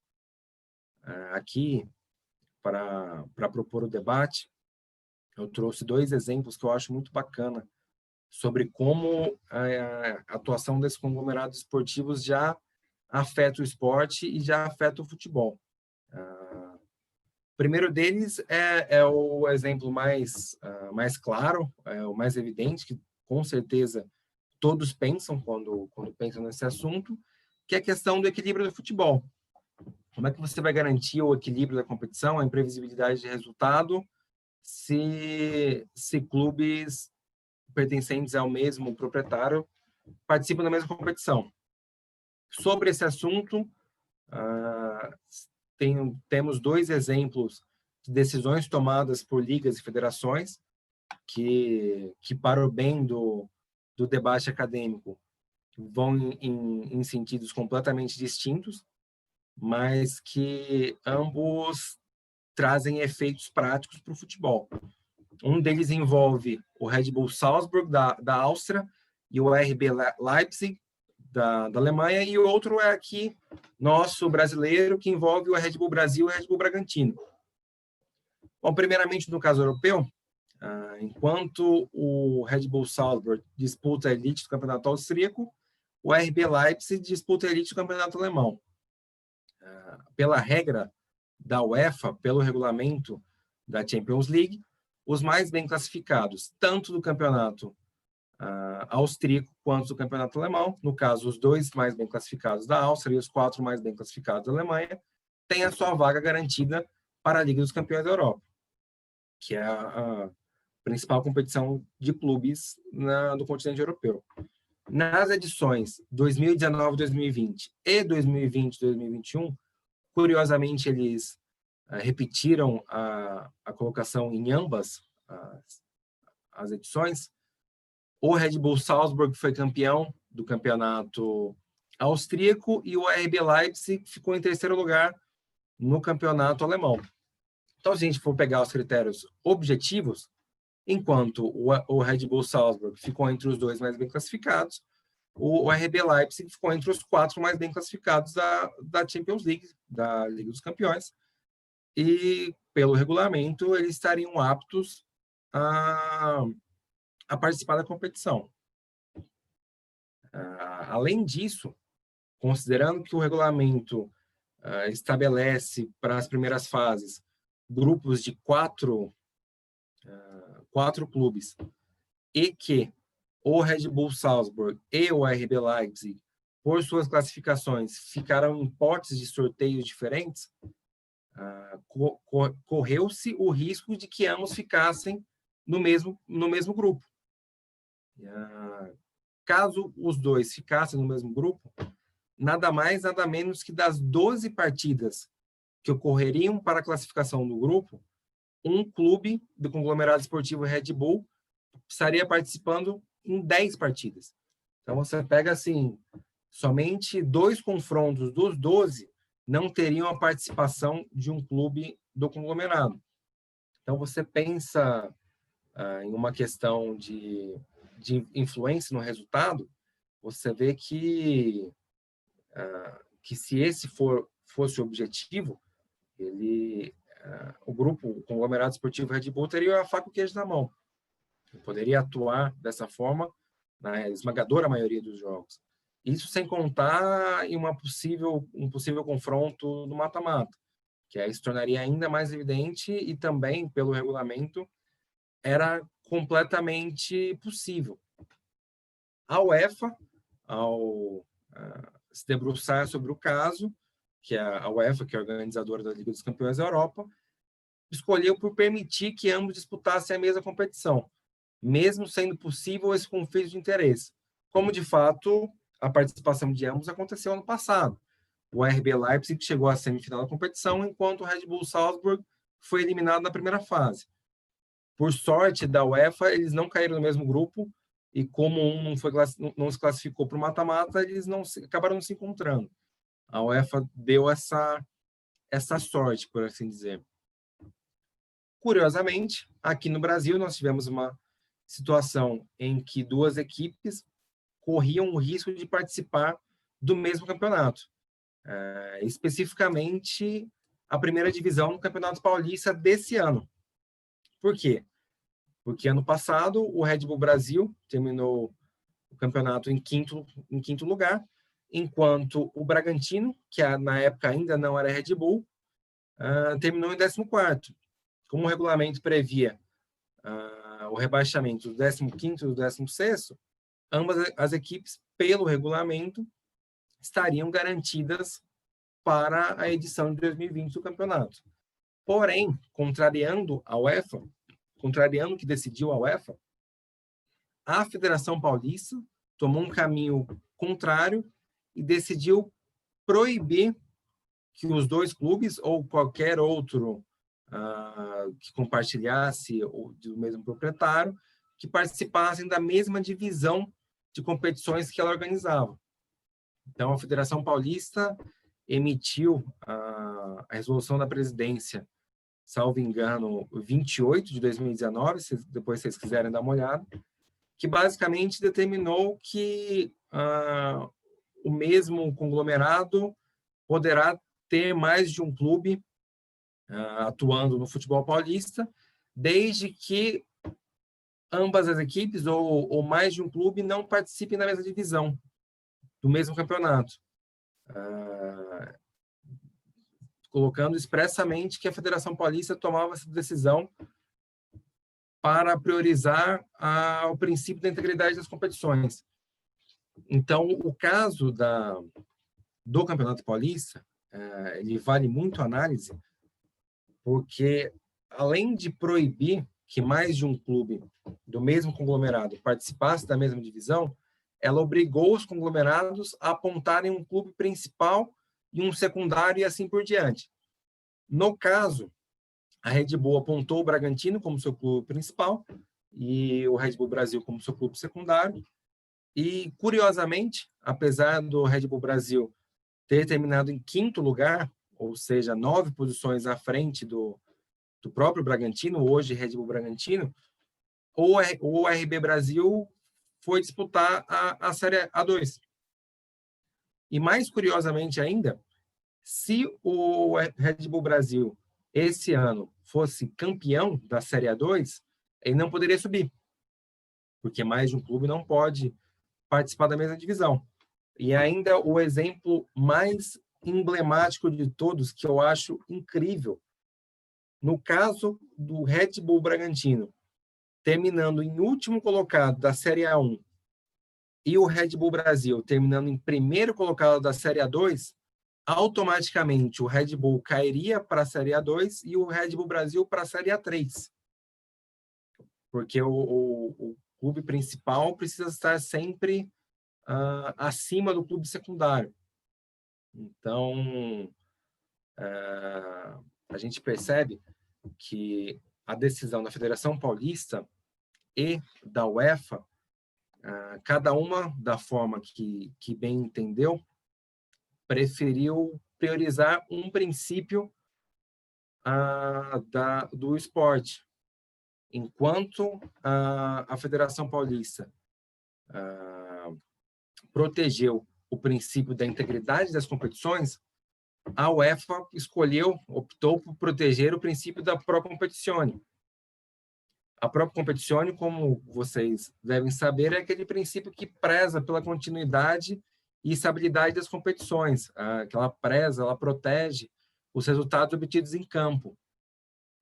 Aqui, para propor o debate, eu trouxe 2 exemplos que eu acho muito bacana sobre como a atuação desses conglomerados esportivos já afeta o esporte e já afeta o futebol. O primeiro deles é o exemplo mais claro, o mais evidente, que com certeza todos pensam quando pensam nesse assunto, que é a questão do equilíbrio do futebol. Como é que você vai garantir o equilíbrio da competição, a imprevisibilidade de resultado, se clubes pertencentes ao mesmo proprietário participam da mesma competição? Sobre esse assunto, temos 2 exemplos de decisões tomadas por ligas e federações que para o bem do debate acadêmico, vão em sentidos completamente distintos, mas que ambos trazem efeitos práticos para o futebol. Um deles envolve o Red Bull Salzburg, da Áustria, e o RB Leipzig, da Alemanha, e o outro é aqui, nosso brasileiro, que envolve o Red Bull Brasil e o Red Bull Bragantino. Bom, primeiramente, no caso europeu, enquanto o Red Bull Salzburg disputa a elite do campeonato austríaco, o RB Leipzig disputa a elite do campeonato alemão. Pela regra da UEFA, pelo regulamento da Champions League, os mais bem classificados, tanto do campeonato austríaco quanto do campeonato alemão, no caso, os 2 mais bem classificados da Áustria e os 4 mais bem classificados da Alemanha, têm a sua vaga garantida para a Liga dos Campeões da Europa, que é a principal competição de clubes do continente europeu. Nas edições 2019-2020 e 2020-2021, curiosamente, eles repetiram a colocação em ambas as edições. O Red Bull Salzburg foi campeão do campeonato austríaco e o RB Leipzig ficou em 3º lugar no campeonato alemão. Então, se a gente for pegar os critérios objetivos, enquanto o Red Bull Salzburg ficou entre os 2 mais bem classificados, o RB Leipzig ficou entre os 4 mais bem classificados da Champions League, da Liga dos Campeões, e, pelo regulamento, eles estariam aptos a participar da competição. Além disso, considerando que o regulamento estabelece para as primeiras fases grupos de 4 clubes e que o Red Bull Salzburg e o RB Leipzig, por suas classificações, ficaram em potes de sorteios diferentes, correu-se o risco de que ambos ficassem no mesmo grupo. Caso os 2 ficassem no mesmo grupo, nada mais, nada menos que das 12 partidas que ocorreriam para a classificação do grupo, um clube do conglomerado esportivo Red Bull estaria participando em 10 partidas. Então, você pega assim, somente 2 confrontos dos 12 não teriam a participação de um clube do conglomerado. Então, você pensa em uma questão de influência no resultado, você vê que se esse fosse o objetivo, o conglomerado esportivo Red Bull teria a faca e o queijo na mão. Ele poderia atuar dessa forma na esmagadora maioria dos jogos. Isso sem contar em um possível confronto no mata-mata, que aí se tornaria ainda mais evidente e também, pelo regulamento, era completamente possível. A UEFA, ao se debruçar sobre o caso, que é a UEFA, que é a organizadora da Liga dos Campeões da Europa, escolheu por permitir que ambos disputassem a mesma competição, mesmo sendo possível esse conflito de interesse, como de fato a participação de ambos aconteceu ano passado. O RB Leipzig chegou à semifinal da competição, enquanto o Red Bull Salzburg foi eliminado na primeira fase. Por sorte da UEFA, eles não caíram no mesmo grupo, e como um não se classificou para o mata-mata, eles acabaram não se encontrando. A UEFA deu essa sorte, por assim dizer. Curiosamente, aqui no Brasil, nós tivemos uma situação em que 2 equipes corriam o risco de participar do mesmo campeonato. Especificamente, a primeira divisão do Campeonato Paulista desse ano. Por quê? Porque ano passado, o Red Bull Brasil terminou o campeonato em quinto lugar, enquanto o Bragantino, que na época ainda não era Red Bull, terminou em 14º. Como o regulamento previa o rebaixamento do 15º e do 16º, ambas as equipes, pelo regulamento, estariam garantidas para a edição de 2020 do campeonato. Porém, contrariando o que decidiu a UEFA, a Federação Paulista tomou um caminho contrário e decidiu proibir que os 2 clubes ou qualquer outro que compartilhasse do mesmo proprietário, que participassem da mesma divisão de competições que ela organizava. Então, a Federação Paulista emitiu a resolução da presidência, salvo engano, 28 de 2019, depois vocês quiserem dar uma olhada, que basicamente determinou que o mesmo conglomerado poderá ter mais de um clube atuando no futebol paulista, desde que ambas as equipes ou mais de um clube não participem da mesma divisão, do mesmo campeonato. Colocando expressamente que a Federação Paulista tomava essa decisão para priorizar o princípio da integridade das competições. Então, o caso do Campeonato Paulista, ele vale muito análise, porque além de proibir que mais de um clube do mesmo conglomerado participasse da mesma divisão, ela obrigou os conglomerados a apontarem um clube principal e um secundário e assim por diante. No caso, a Red Bull apontou o Bragantino como seu clube principal e o Red Bull Brasil como seu clube secundário. E, curiosamente, apesar do Red Bull Brasil ter terminado em 5º lugar, ou seja, 9 posições à frente do próprio Bragantino, hoje Red Bull Bragantino, o RB Brasil foi disputar a Série A2. E mais curiosamente ainda, se o Red Bull Brasil esse ano fosse campeão da Série A2, ele não poderia subir, porque mais de um clube não pode participar da mesma divisão. E ainda o exemplo mais emblemático de todos, que eu acho incrível, no caso do Red Bull Bragantino, terminando em último colocado da Série A1 e o Red Bull Brasil terminando em primeiro colocado da Série A2, automaticamente o Red Bull cairia para a Série A2 e o Red Bull Brasil para a Série A3. Porque o clube principal precisa estar sempre acima do clube secundário. Então, a gente percebe que a decisão da Federação Paulista e da UEFA, cada uma da forma que bem entendeu, preferiu priorizar um princípio do esporte, enquanto a Federação Paulista protegeu o princípio da integridade das competições, a UEFA optou por proteger o princípio da pro competizione. A pro competizione, como vocês devem saber, é aquele princípio que preza pela continuidade e estabilidade das competições, que ela preza, ela protege os resultados obtidos em campo.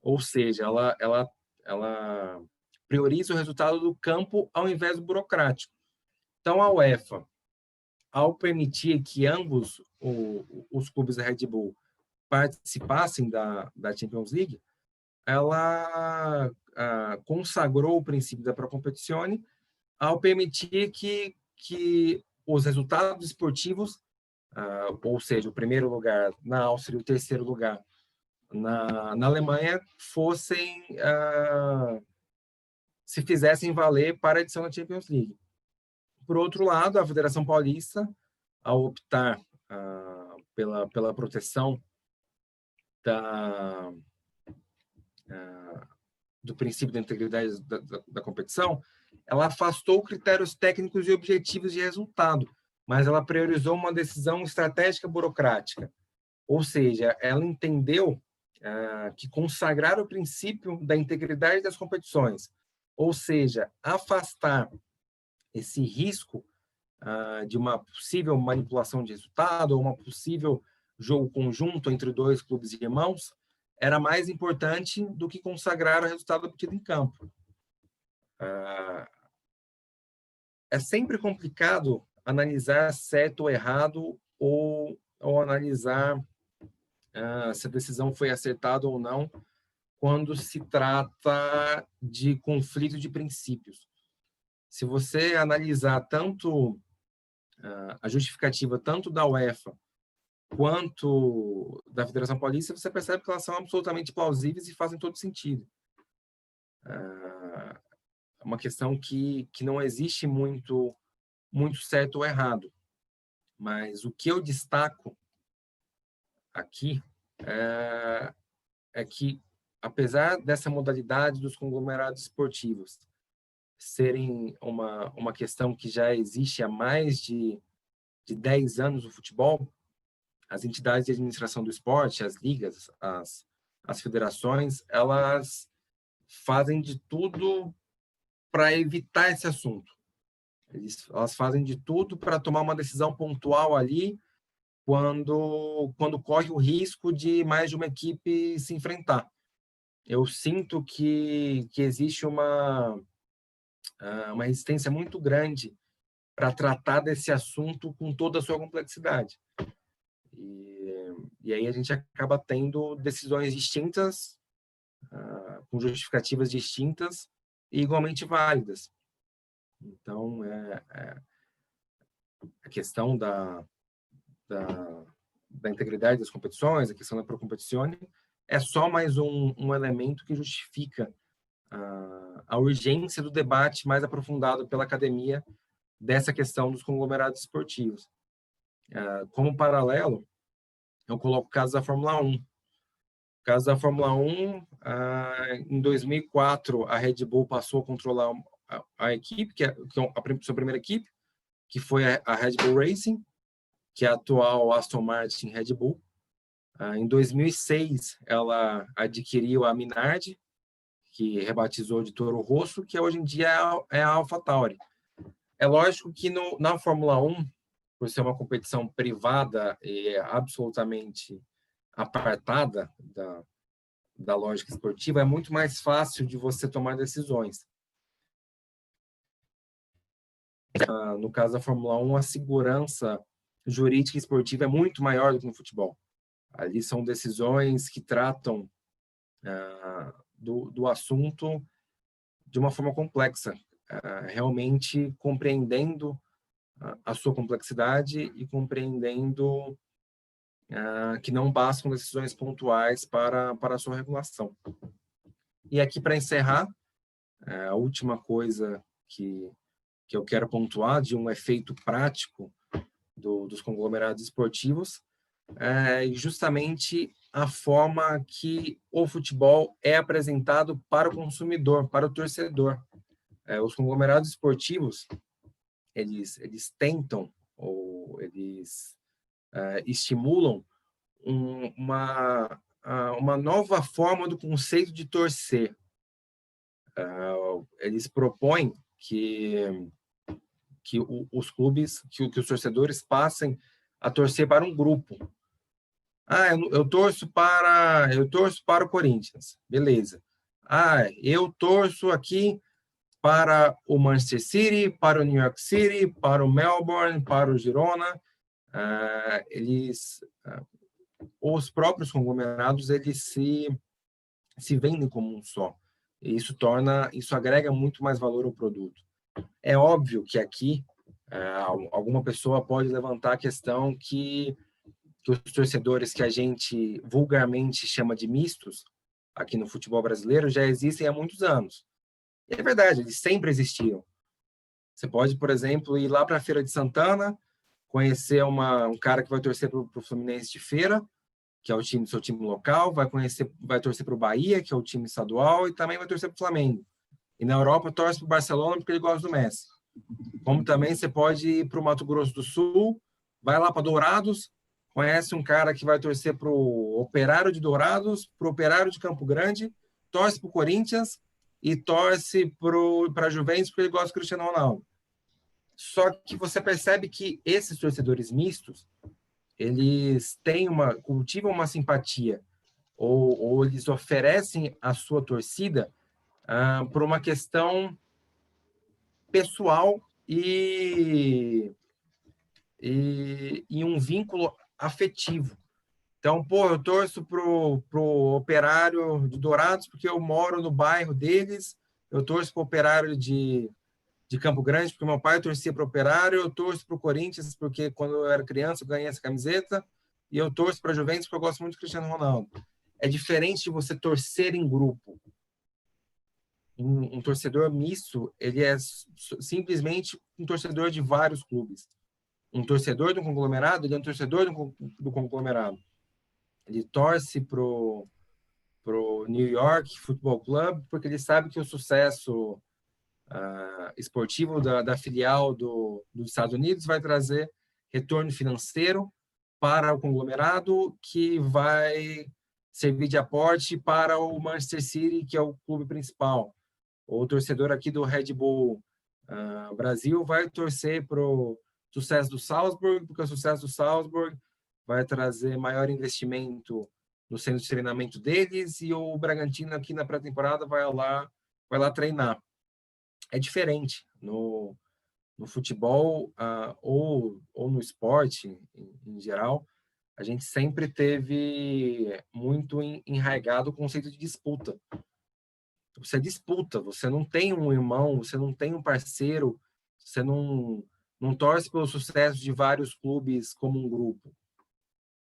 Ou seja, ela prioriza o resultado do campo ao invés do burocrático. Então, a UEFA, ao permitir que ambos os clubes da Red Bull participassem da Champions League, ela consagrou o princípio da pro competizione ao permitir que os resultados esportivos, ou seja, o primeiro lugar na Áustria e o terceiro lugar na Alemanha, se fizessem valer para a edição da Champions League. Por outro lado, a Federação Paulista, ao optar pela proteção do princípio da integridade da competição, ela afastou critérios técnicos e objetivos de resultado, mas ela priorizou uma decisão estratégica burocrática. Ou seja, ela entendeu que consagrar o princípio da integridade das competições, ou seja, afastar esse risco de uma possível manipulação de resultado ou uma possível jogo conjunto entre dois clubes de irmãos, era mais importante do que consagrar o resultado obtido em campo. É sempre complicado analisar certo ou errado ou analisar se a decisão foi acertada ou não quando se trata de conflito de princípios. Se você analisar tanto a justificativa tanto da UEFA quanto da Federação Paulista, você percebe que elas são absolutamente plausíveis e fazem todo sentido. É uma questão que não existe muito certo ou errado. Mas o que eu destaco aqui é que, apesar dessa modalidade dos conglomerados esportivos serem uma questão que já existe há mais de 10 anos no futebol, as entidades de administração do esporte, as ligas, as federações, elas fazem de tudo para evitar esse assunto. Elas fazem de tudo para tomar uma decisão pontual ali quando corre o risco de mais de uma equipe se enfrentar. Eu sinto que existe uma resistência muito grande para tratar desse assunto com toda a sua complexidade. E aí a gente acaba tendo decisões distintas, com justificativas distintas e igualmente válidas. Então, a questão da integridade das competições, a questão da Procompetizione, é só mais um elemento que justifica a urgência do debate mais aprofundado pela academia dessa questão dos conglomerados esportivos. Como paralelo, eu coloco o caso da Fórmula 1. O caso da Fórmula 1, em 2004, a Red Bull passou a controlar a equipe, que é a sua primeira equipe, que foi a Red Bull Racing, que é a atual Aston Martin Red Bull. Em 2006, ela adquiriu a Minardi, que rebatizou de Toro Rosso, que hoje em dia é a AlphaTauri. É lógico que na Fórmula 1, por ser uma competição privada e absolutamente apartada da lógica esportiva, é muito mais fácil de você tomar decisões. No caso da Fórmula 1, a segurança jurídica e esportiva é muito maior do que no futebol. Ali são decisões que tratam do assunto de uma forma complexa, realmente compreendendo a sua complexidade e compreendendo que não bastam decisões pontuais para a sua regulação. E aqui, para encerrar, a última coisa que eu quero pontuar de um efeito prático dos conglomerados esportivos é justamente a forma que o futebol é apresentado para o consumidor, para o torcedor. Os conglomerados esportivos, eles tentam ou eles estimulam uma nova forma do conceito de torcer. Eles propõem que os clubes, que os torcedores passem a torcer para um grupo. Eu torço para o Corinthians, beleza. Eu torço aqui para o Manchester City, para o New York City, para o Melbourne, para o Girona. Os próprios conglomerados, eles se vendem como um só. E isso agrega muito mais valor ao produto. É óbvio que aqui alguma pessoa pode levantar a questão que os torcedores que a gente vulgarmente chama de mistos aqui no futebol brasileiro já existem há muitos anos. E é verdade, eles sempre existiram. Você pode, por exemplo, ir lá para a Feira de Santana, conhecer um cara que vai torcer para o Fluminense de Feira, que é o time do seu time local, vai torcer para o Bahia, que é o time estadual, e também vai torcer para o Flamengo. E na Europa torce para o Barcelona porque ele gosta do Messi. Como também você pode ir para o Mato Grosso do Sul, vai lá para Dourados, conhece um cara que vai torcer para o Operário de Dourados, para o Operário de Campo Grande, torce para o Corinthians e torce para a Juventus porque ele gosta do Cristiano Ronaldo. Só que você percebe que esses torcedores mistos, eles cultivam uma simpatia, ou eles oferecem a sua torcida por uma questão pessoal e um vínculo afetivo. Então, eu torço pro Operário de Dourados porque eu moro no bairro deles, eu torço pro Operário de Campo Grande porque meu pai torcia pro Operário, eu torço pro Corinthians porque quando eu era criança eu ganhei essa camiseta, e eu torço pra Juventus porque eu gosto muito do Cristiano Ronaldo. É diferente de você torcer em grupo. Um torcedor misto, ele é simplesmente um torcedor de vários clubes. Um torcedor do conglomerado, ele é um torcedor do conglomerado. Ele torce pro New York Football Club porque ele sabe que o sucesso esportivo da filial dos Estados Unidos vai trazer retorno financeiro para o conglomerado, que vai servir de aporte para o Manchester City, que é o clube principal. O torcedor aqui do Red Bull Brasil vai torcer para o sucesso do Salzburg, porque o sucesso do Salzburg vai trazer maior investimento no centro de treinamento deles, e o Bragantino aqui na pré-temporada vai lá treinar. É diferente no futebol ou no esporte em geral. A gente sempre teve muito enraizado o conceito de disputa. Você disputa, você não tem um irmão, você não tem um parceiro, você não torce pelo sucesso de vários clubes como um grupo.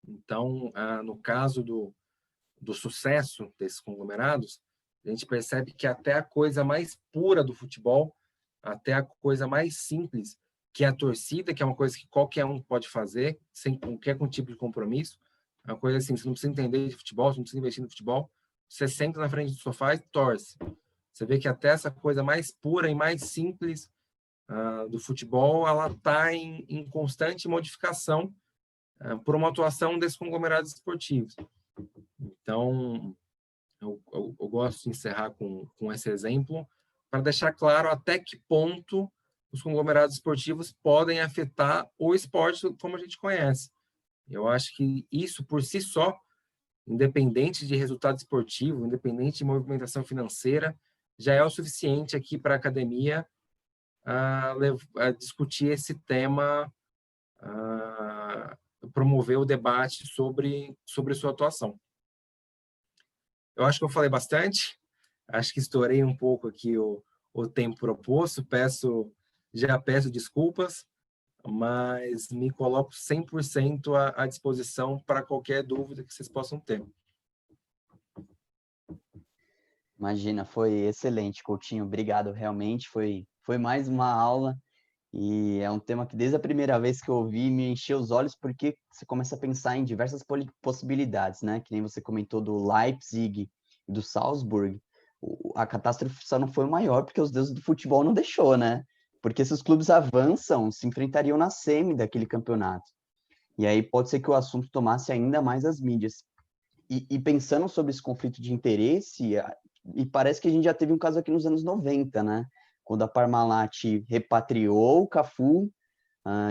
Então, no caso do sucesso desses conglomerados, a gente percebe que até a coisa mais pura do futebol, até a coisa mais simples, que é a torcida, que é uma coisa que qualquer um pode fazer, sem qualquer tipo de compromisso, é uma coisa assim, você não precisa entender de futebol, você não precisa investir no futebol, você senta na frente do sofá e torce. Você vê que até essa coisa mais pura e mais simples do futebol, ela está em constante modificação por uma atuação desses conglomerados esportivos. Então, eu gosto de encerrar com esse exemplo para deixar claro até que ponto os conglomerados esportivos podem afetar o esporte como a gente conhece. Eu acho que isso, por si só, independente de resultado esportivo, independente de movimentação financeira, já é o suficiente aqui para a academia a discutir esse tema, promover o debate sobre sua atuação. Eu acho que eu falei bastante, acho que estourei um pouco aqui o tempo proposto, já peço desculpas, mas me coloco 100% à disposição para qualquer dúvida que vocês possam ter. Imagina, foi excelente, Coutinho. Obrigado, realmente. Foi mais uma aula e é um tema que desde a primeira vez que eu ouvi me encheu os olhos, porque você começa a pensar em diversas possibilidades, né? Que nem você comentou do Leipzig e do Salzburg. A catástrofe só não foi maior porque os deuses do futebol não deixou, né? Porque se os clubes avançam, se enfrentariam na semi daquele campeonato. E aí pode ser que o assunto tomasse ainda mais as mídias. E pensando sobre esse conflito de interesse, e parece que a gente já teve um caso aqui nos anos 90, né? Quando a Parmalat repatriou o Cafu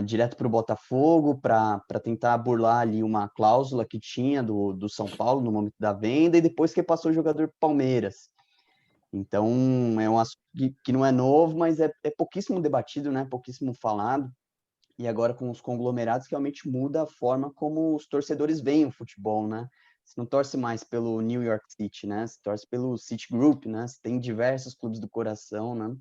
direto para o Botafogo para tentar burlar ali uma cláusula que tinha do São Paulo no momento da venda, e depois que passou o jogador para o Palmeiras. Então, é um assunto que não é novo, mas é pouquíssimo debatido, né? Pouquíssimo falado. E agora com os conglomerados, realmente muda a forma como os torcedores veem o futebol, né? Você não torce mais pelo New York City, né? Você torce pelo City Group, né? Você tem diversos clubes do coração, né?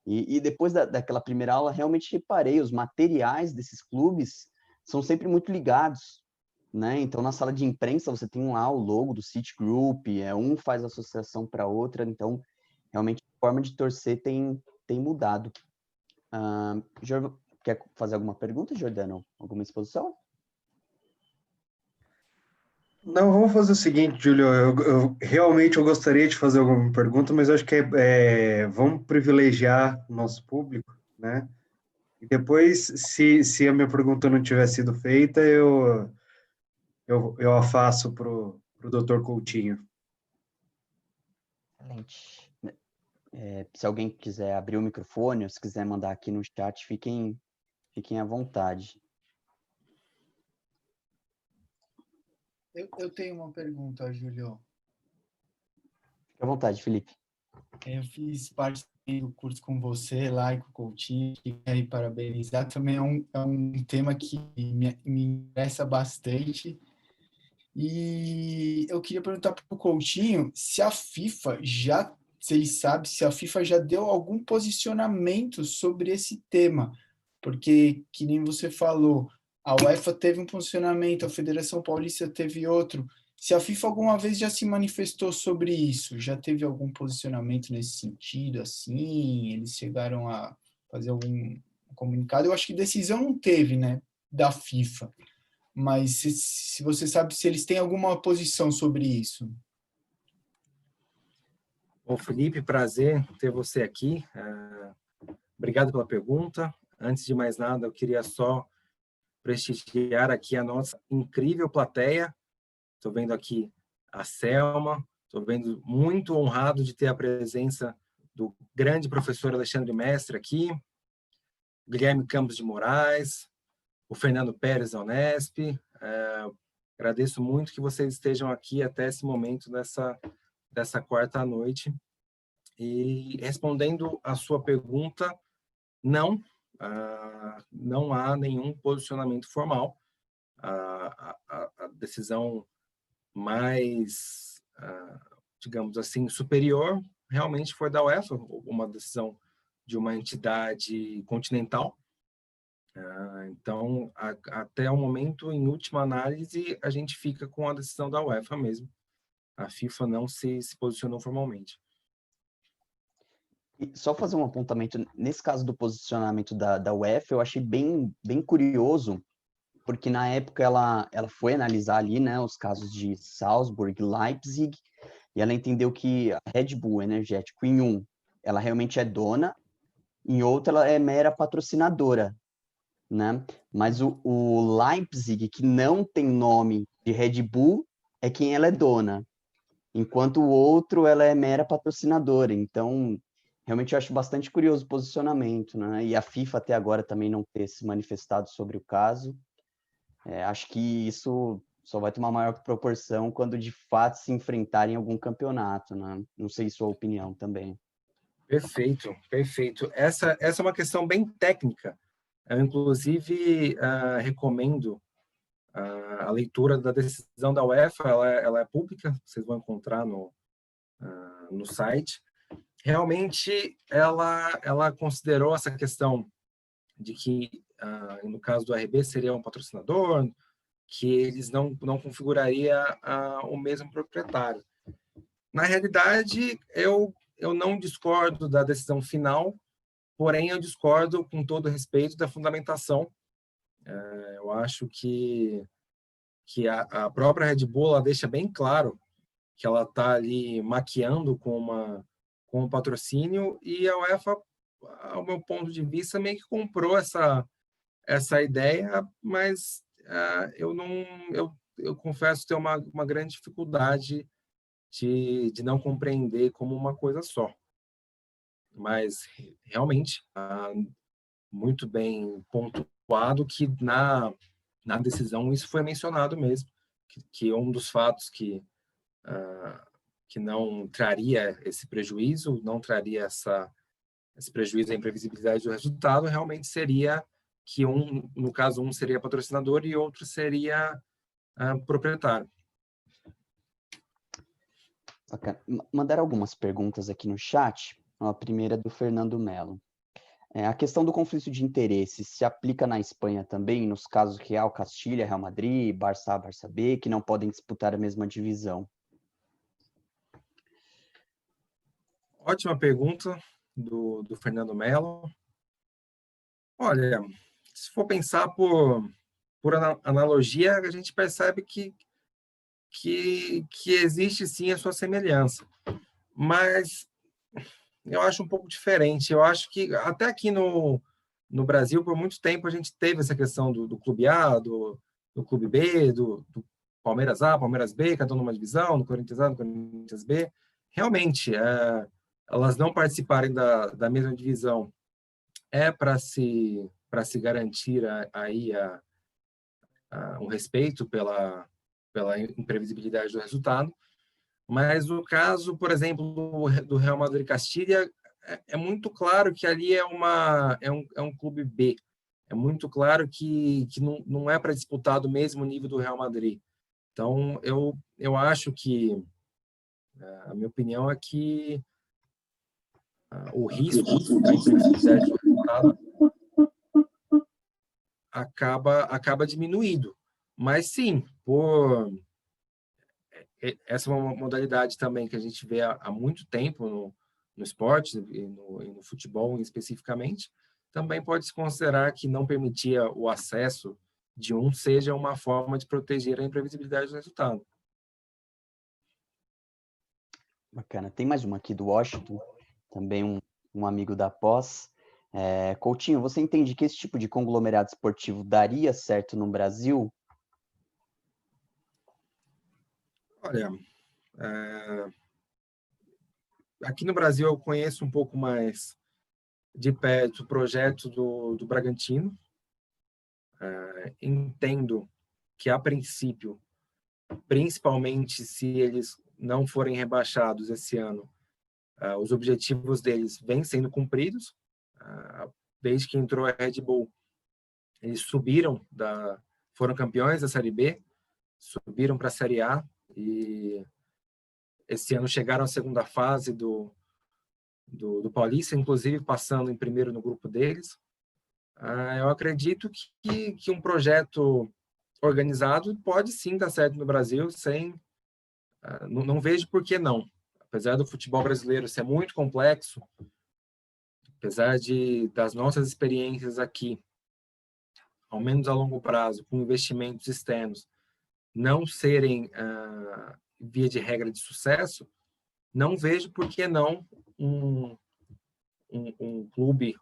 E depois daquela primeira aula, realmente reparei, os materiais desses clubes são sempre muito ligados, né? Então, na sala de imprensa, você tem lá o logo do City Group, um faz associação para outra, então, realmente, a forma de torcer tem mudado. Quer fazer alguma pergunta, Jordano? Alguma exposição? Não, vamos fazer o seguinte, Júlio. Realmente eu gostaria de fazer alguma pergunta, mas eu acho que vamos privilegiar o nosso público, né? E depois, se a minha pergunta não tiver sido feita, eu a faço para o Dr. Coutinho. Excelente. Se alguém quiser abrir o microfone, ou se quiser mandar aqui no chat, fiquem à vontade. Eu tenho uma pergunta, Júlio. Fique à vontade, Felipe. Eu fiz parte do curso com você lá e com o Coutinho, e aí parabenizar. Também é um tema que me interessa bastante. E eu queria perguntar para o Coutinho se a FIFA se ele sabe, se a FIFA já deu algum posicionamento sobre esse tema, porque, que nem você falou, a UEFA teve um posicionamento, a Federação Paulista teve outro. Se a FIFA alguma vez já se manifestou sobre isso, já teve algum posicionamento nesse sentido, assim, eles chegaram a fazer algum comunicado? Eu acho que decisão não teve, né, da FIFA. Mas se você sabe se eles têm alguma posição sobre isso. Bom, Felipe, prazer ter você aqui. Obrigado pela pergunta. Antes de mais nada, eu queria só prestigiar aqui a nossa incrível plateia. Estou vendo aqui a Selma, estou vendo muito honrado de ter a presença do grande professor Alexandre Mestre aqui, Guilherme Campos de Moraes, o Fernando Pérez da Unesp. Agradeço muito que vocês estejam aqui até esse momento dessa quarta noite. E respondendo a sua pergunta, não, não há nenhum posicionamento formal. A decisão mais, digamos assim, superior realmente foi da UEFA, uma decisão de uma entidade continental. Então, até o momento, em última análise, a gente fica com a decisão da UEFA mesmo. A FIFA não se posicionou formalmente. E só fazer um apontamento, nesse caso do posicionamento da UEFA, eu achei bem curioso, porque na época ela foi analisar ali, né, os casos de Salzburg, Leipzig, e ela entendeu que a Red Bull Energético, em um, ela realmente é dona, em outro, ela é mera patrocinadora, né? Mas o Leipzig, que não tem nome de Red Bull, é quem ela é dona, enquanto o outro, ela é mera patrocinadora. Então, realmente eu acho bastante curioso o posicionamento, né? E a FIFA até agora também não ter se manifestado sobre o caso. Acho que isso só vai tomar maior proporção quando de fato se enfrentarem em algum campeonato, né? Não sei sua opinião também. Perfeito, perfeito. Essa é uma questão bem técnica. Eu, inclusive, recomendo a leitura da decisão da UEFA, ela é pública, vocês vão encontrar no site. Realmente, ela considerou essa questão de que, no caso do RB, seria um patrocinador, que eles não configuraria o mesmo proprietário. Na realidade, eu não discordo da decisão final, porém eu discordo com todo respeito da fundamentação. Eu acho que a própria Red Bull ela deixa bem claro que ela está ali maquiando com um patrocínio, e a UEFA, ao meu ponto de vista, meio que comprou essa ideia, mas eu confesso ter uma grande dificuldade de não compreender como uma coisa só. Mas, realmente, muito bem pontuado que na decisão isso foi mencionado mesmo, que um dos fatos que não traria esse prejuízo, não traria esse prejuízo à imprevisibilidade do resultado, realmente seria que no caso, um seria patrocinador e outro seria proprietário. Bacana. Mandaram algumas perguntas aqui no chat. A primeira é do Fernando Melo. A questão do conflito de interesses se aplica na Espanha também, nos casos Real Castilha, Real Madrid, Barça A, Barça B, que não podem disputar a mesma divisão? Ótima pergunta do Fernando Melo. Olha, se for pensar por analogia, a gente percebe que que existe sim a sua semelhança. Mas eu acho um pouco diferente. Eu acho que até aqui no Brasil, por muito tempo, a gente teve essa questão do Clube A, do Clube B, do Palmeiras A, Palmeiras B, cada um numa divisão, do Corinthians A, do Corinthians B. Realmente, elas não participarem da mesma divisão para se garantir aí um respeito pela imprevisibilidade do resultado. Mas no caso, por exemplo, do Real Madrid e Castilha, é muito claro que ali é um clube B. É muito claro que não é para disputar do mesmo nível do Real Madrid. Então, eu acho que, a minha opinião é que o risco da imprevisibilidade do resultado acaba diminuindo. Mas, sim, essa é uma modalidade também que a gente vê há muito tempo no esporte e no futebol especificamente. Também pode-se considerar que não permitir o acesso de um seja uma forma de proteger a imprevisibilidade do resultado. Bacana. Tem mais uma aqui do Washington, também um amigo da pós. Coutinho, você entende que esse tipo de conglomerado esportivo daria certo no Brasil? Olha, aqui no Brasil eu conheço um pouco mais de perto o projeto do Bragantino. Entendo que, a princípio, principalmente se eles não forem rebaixados esse ano, os objetivos deles vêm sendo cumpridos. Desde que entrou a Red Bull, eles foram campeões da Série B, subiram para a Série A e esse ano chegaram à segunda fase do Paulista, inclusive passando em primeiro no grupo deles. Eu acredito que um projeto organizado pode sim dar certo no Brasil, não vejo por que não. Apesar do futebol brasileiro ser muito complexo, apesar das nossas experiências aqui, ao menos a longo prazo, com investimentos externos, não serem, via de regra, de sucesso, não vejo por que não um clube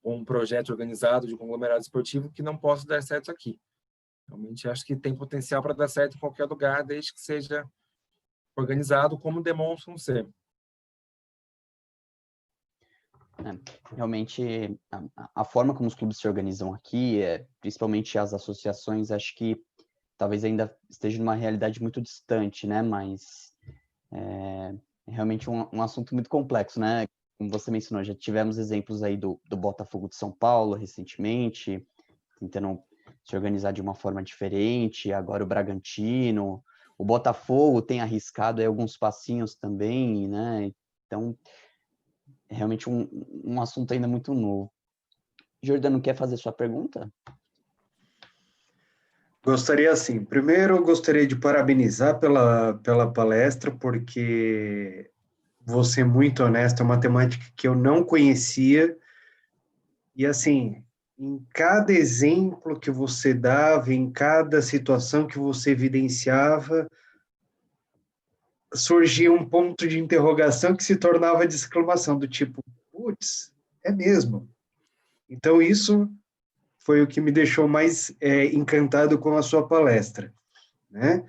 ou um projeto organizado de conglomerado esportivo que não possa dar certo aqui. Realmente acho que tem potencial para dar certo em qualquer lugar, desde que seja organizado como demonstram ser. Realmente, a forma como os clubes se organizam aqui, principalmente as associações, acho que talvez ainda esteja numa realidade muito distante, né? Mas é realmente um assunto muito complexo, né? Como você mencionou, já tivemos exemplos aí do Botafogo de São Paulo recentemente, tentando se organizar de uma forma diferente, agora o Bragantino, o Botafogo tem arriscado aí alguns passinhos também, né? Então, é realmente um assunto ainda muito novo. Jordano, quer fazer sua pergunta? Gostaria, sim. Primeiro, eu gostaria de parabenizar pela palestra, porque vou ser muito honesto, é uma temática que eu não conhecia, e assim, em cada exemplo que você dava, em cada situação que você evidenciava, surgia um ponto de interrogação que se tornava de exclamação, do tipo, putz, é mesmo. Então, isso foi o que me deixou mais encantado com a sua palestra, né?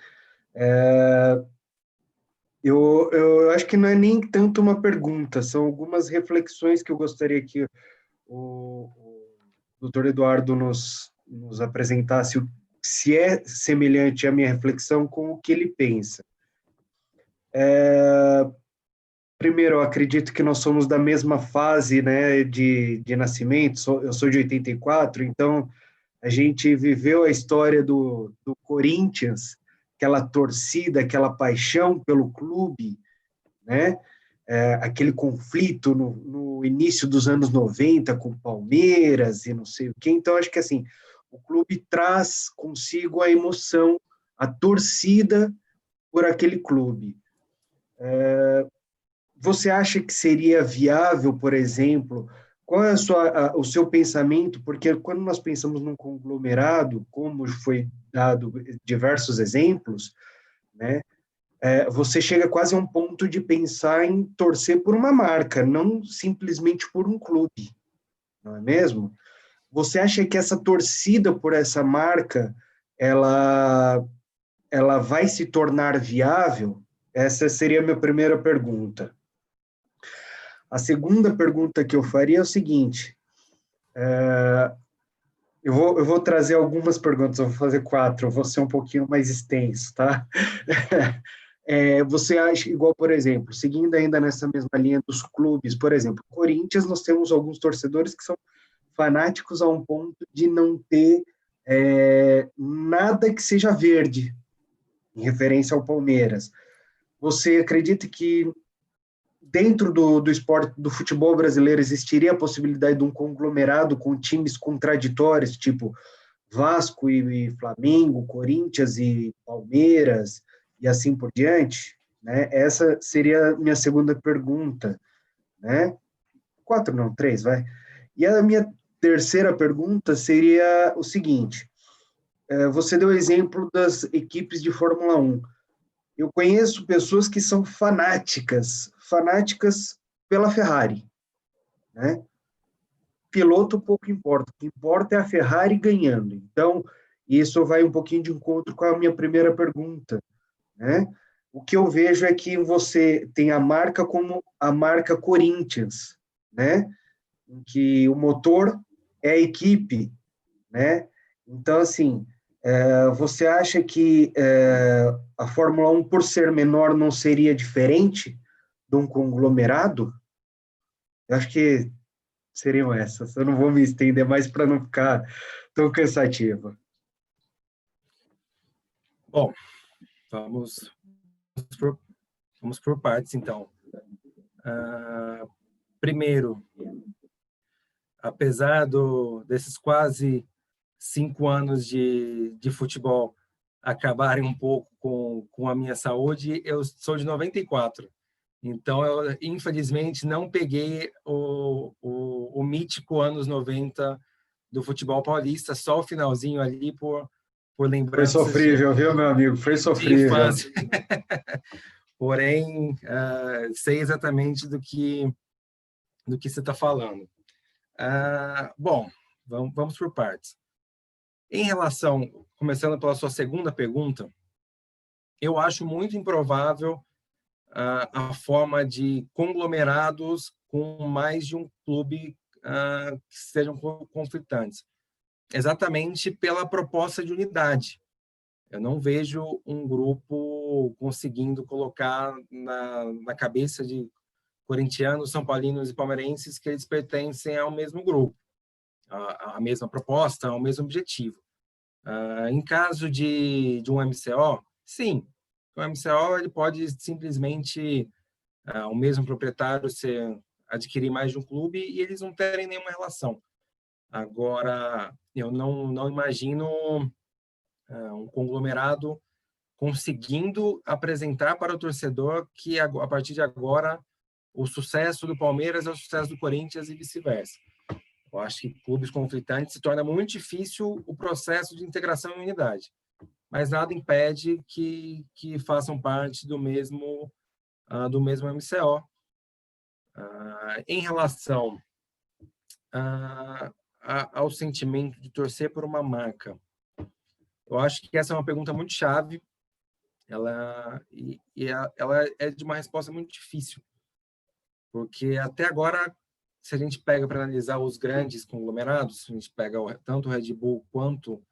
Eu acho que não é nem tanto uma pergunta, são algumas reflexões que eu gostaria que o doutor Eduardo nos apresentasse, se é semelhante à minha reflexão com o que ele pensa. Primeiro, eu acredito que nós somos da mesma fase, né, de nascimento, eu sou de 84, então a gente viveu a história do Corinthians, aquela torcida, aquela paixão pelo clube, né, aquele conflito no início dos anos 90 com o Palmeiras e não sei o quê. Então, acho que assim, o clube traz consigo a emoção, a torcida por aquele clube. Você acha que seria viável, por exemplo, qual é o seu pensamento? Porque quando nós pensamos num conglomerado, como foi dado diversos exemplos, né? Você chega quase a um ponto de pensar em torcer por uma marca, não simplesmente por um clube, não é mesmo? Você acha que essa torcida por essa marca, ela vai se tornar viável? Essa seria a minha primeira pergunta. A segunda pergunta que eu faria é o seguinte, eu vou trazer algumas perguntas, eu vou fazer 4, eu vou ser um pouquinho mais extenso, tá? Você acha, igual, por exemplo, seguindo ainda nessa mesma linha dos clubes, por exemplo, Corinthians, nós temos alguns torcedores que são fanáticos a um ponto de não ter nada que seja verde, em referência ao Palmeiras. Você acredita que dentro do esporte, do futebol brasileiro, existiria a possibilidade de um conglomerado com times contraditórios, tipo Vasco e Flamengo, Corinthians e Palmeiras, e assim por diante? Né? Essa seria a minha segunda pergunta. Né? 4 não, 3, vai. E a minha terceira pergunta seria o seguinte, você deu o exemplo das equipes de Fórmula 1. Eu conheço pessoas que são fanáticas pela Ferrari, né? Piloto pouco importa, o que importa é a Ferrari ganhando. Então, isso vai um pouquinho de encontro com a minha primeira pergunta, né? O que eu vejo é que você tem a marca como a marca Corinthians, né? Em que o motor é a equipe, né? Então, assim, você acha que a Fórmula 1, por ser menor, não seria diferente de um conglomerado? Eu acho que seriam essas. Eu não vou me estender mais para não ficar tão cansativo. Bom, vamos por partes, então. Primeiro, apesar desses quase 5 anos de futebol acabarem um pouco com a minha saúde, eu sou de 94. Então, eu, infelizmente, não peguei o mítico anos 90 do futebol paulista, só o finalzinho ali por Foi lembranças sofrível, viu, meu amigo? Foi de sofrível. infância. Porém, sei exatamente do que você está falando. Bom, vamos por partes. Em relação, começando pela sua segunda pergunta, eu acho muito improvável a forma de conglomerados com mais de um clube que sejam conflitantes. Exatamente pela proposta de unidade. Eu não vejo um grupo conseguindo colocar na cabeça de corintianos, são paulinos e palmeirenses que eles pertencem ao mesmo grupo, à mesma proposta, ao mesmo objetivo. Em caso de um MCO, sim, o MCO ele pode simplesmente o mesmo proprietário adquirir mais de um clube e eles não terem nenhuma relação. Agora, eu não imagino um conglomerado conseguindo apresentar para o torcedor que a partir de agora o sucesso do Palmeiras é o sucesso do Corinthians e vice-versa. Eu acho que clubes conflitantes se torna muito difícil o processo de integração e unidade, mas nada impede que façam parte do mesmo MCO. Em relação ao sentimento de torcer por uma marca, eu acho que essa é uma pergunta muito chave. Ela é de uma resposta muito difícil, porque até agora, se a gente pega para analisar os grandes conglomerados, a gente pega tanto o Red Bull quanto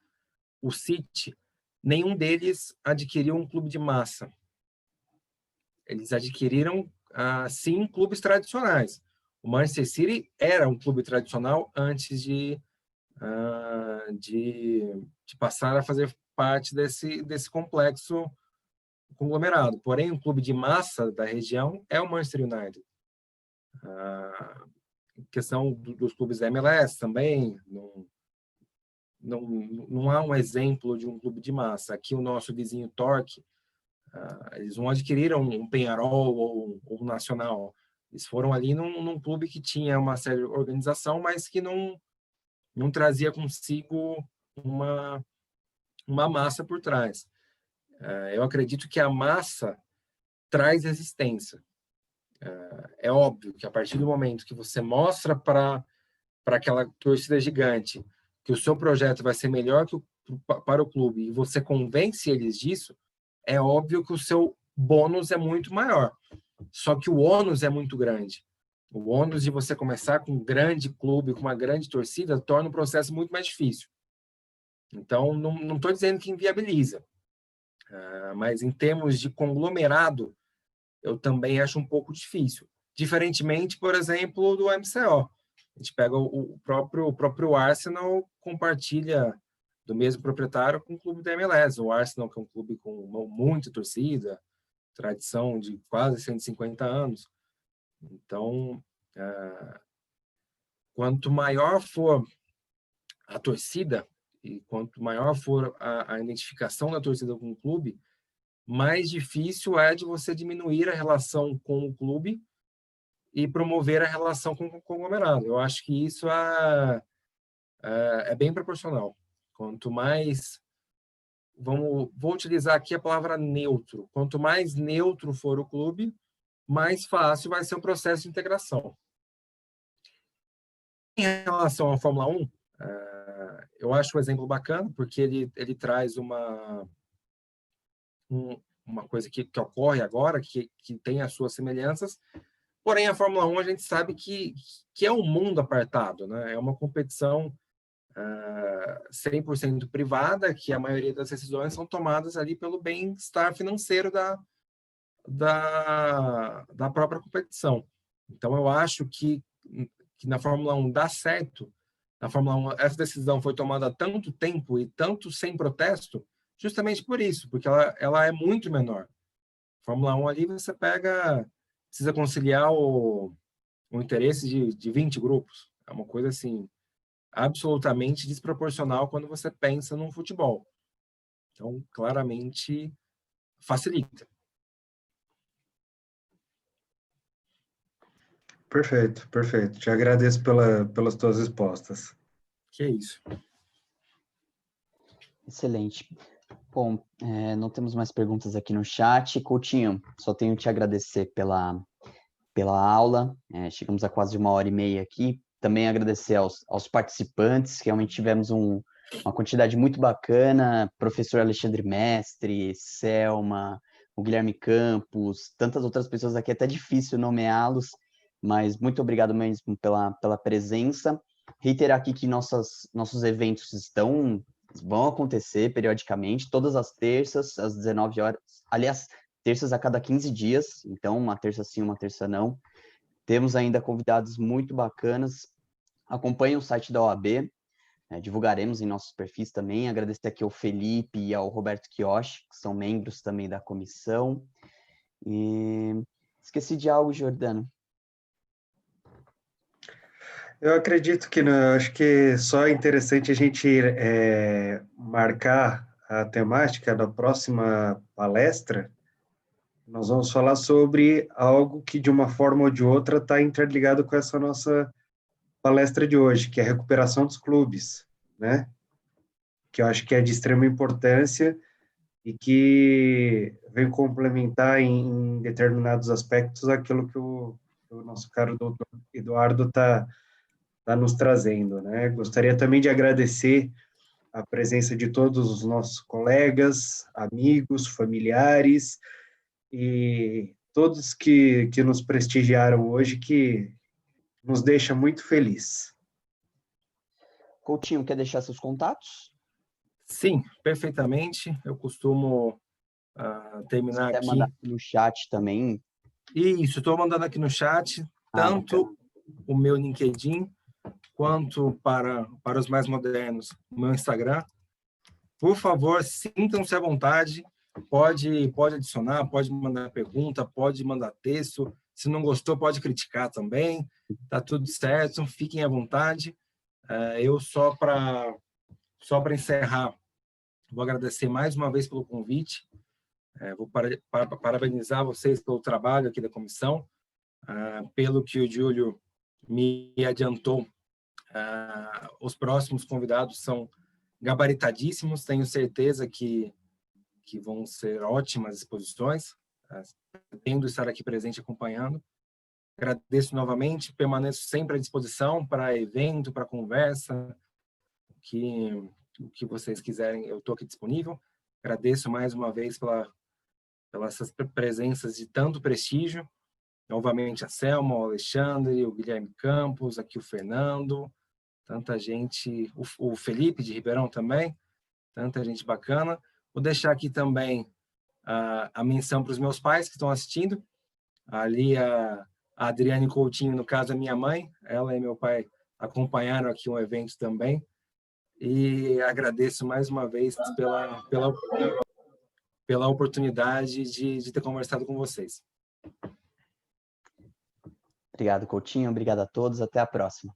o City, nenhum deles adquiriu um clube de massa. Eles adquiriram, sim, clubes tradicionais. O Manchester City era um clube tradicional antes de passar a fazer parte desse complexo conglomerado. Porém, um clube de massa da região é o Manchester United. Questão dos clubes da MLS também, não há um exemplo de um clube de massa. Aqui o nosso vizinho Torque, eles não adquiriram um Peñarol ou um Nacional. Eles foram ali num clube que tinha uma séria organização, mas que não trazia consigo uma massa por trás. Eu acredito que a massa traz resistência. É óbvio que a partir do momento que você mostra para aquela torcida gigante que o seu projeto vai ser melhor para o clube e você convence eles disso, é óbvio que o seu bônus é muito maior. Só que o ônus é muito grande. O ônus de você começar com um grande clube, com uma grande torcida, torna o processo muito mais difícil. Então, não estou dizendo que inviabiliza, mas em termos de conglomerado, eu também acho um pouco difícil. Diferentemente, por exemplo, do MCO. A gente pega o próprio Arsenal, compartilha do mesmo proprietário com o clube da MLS. O Arsenal, que é um clube com muita torcida, tradição de quase 150 anos. Então, quanto maior for a torcida e quanto maior for a identificação da torcida com o clube, mais difícil é de você diminuir a relação com o clube e promover a relação com o conglomerado. Eu acho que isso é bem proporcional. Quanto mais... Vou utilizar aqui a palavra neutro. Quanto mais neutro for o clube, mais fácil vai ser o processo de integração. Em relação à Fórmula 1, eu acho um exemplo bacana, porque ele traz uma coisa que ocorre agora, que tem as suas semelhanças, porém a Fórmula 1 a gente sabe que é um mundo apartado, né? É uma competição 100% privada, que a maioria das decisões são tomadas ali pelo bem-estar financeiro da própria competição. Então eu acho que na Fórmula 1 dá certo. Na Fórmula 1 essa decisão foi tomada há tanto tempo e tanto sem protesto, justamente por isso, porque ela é muito menor. Fórmula 1 ali você precisa conciliar o interesse de 20 grupos. É uma coisa assim, absolutamente desproporcional quando você pensa num futebol. Então, claramente, facilita. Perfeito, perfeito. Te agradeço pelas tuas respostas. Que é isso. Excelente. Bom, não temos mais perguntas aqui no chat. Coutinho, só tenho que te agradecer pela aula. Chegamos a quase 1h30 aqui. Também agradecer aos participantes, que realmente tivemos uma quantidade muito bacana. Professor Alexandre Mestre, Selma, o Guilherme Campos, tantas outras pessoas aqui, é até difícil nomeá-los, mas muito obrigado mesmo pela presença. Reiterar aqui que nossos eventos vão acontecer periodicamente, todas as terças, às 19 horas. Aliás, terças a cada 15 dias, então uma terça sim, uma terça não. Temos ainda convidados muito bacanas. Acompanhem o site da OAB, divulgaremos em nossos perfis também. Agradecer aqui ao Felipe e ao Roberto Kioshi, que são membros também da comissão. E esqueci de algo, Jordano. Eu acredito que não, acho que só é interessante a gente marcar a temática da próxima palestra. Nós vamos falar sobre algo que, de uma forma ou de outra, está interligado com essa nossa palestra de hoje, que é a recuperação dos clubes, né? Que eu acho que é de extrema importância e que vem complementar em determinados aspectos aquilo que o nosso caro doutor Eduardo está nos trazendo, né? Gostaria também de agradecer a presença de todos os nossos colegas, amigos, familiares e todos que nos prestigiaram hoje, que nos deixa muito feliz. Coutinho, quer deixar seus contatos? Sim, perfeitamente. Eu costumo terminar até aqui. Mandar no chat também. Isso, estou mandando aqui no chat, tanto o meu LinkedIn, quanto para os mais modernos, o meu Instagram. Por favor, sintam-se à vontade, pode adicionar, pode mandar pergunta, pode mandar texto. Se não gostou, pode criticar também. Tá tudo certo, fiquem à vontade. Eu só para encerrar, vou agradecer mais uma vez pelo convite. Vou parabenizar vocês pelo trabalho aqui da comissão, pelo que o Júlio me adiantou. Os próximos convidados são gabaritadíssimos, tenho certeza que que vão ser ótimas exposições. Pretendo estar aqui presente acompanhando. Agradeço novamente, permaneço sempre à disposição para evento, para conversa, o que vocês quiserem, eu estou aqui disponível. Agradeço mais uma vez pelas presenças de tanto prestígio. Novamente a Selma, o Alexandre, o Guilherme Campos, aqui o Fernando, tanta gente, o Felipe de Ribeirão também, tanta gente bacana. Vou deixar aqui também a menção para os meus pais que estão assistindo. Ali a Adriane Coutinho, no caso, é minha mãe, ela e meu pai acompanharam aqui um evento também. E agradeço mais uma vez pela oportunidade de ter conversado com vocês. Obrigado, Coutinho. Obrigado a todos. Até a próxima.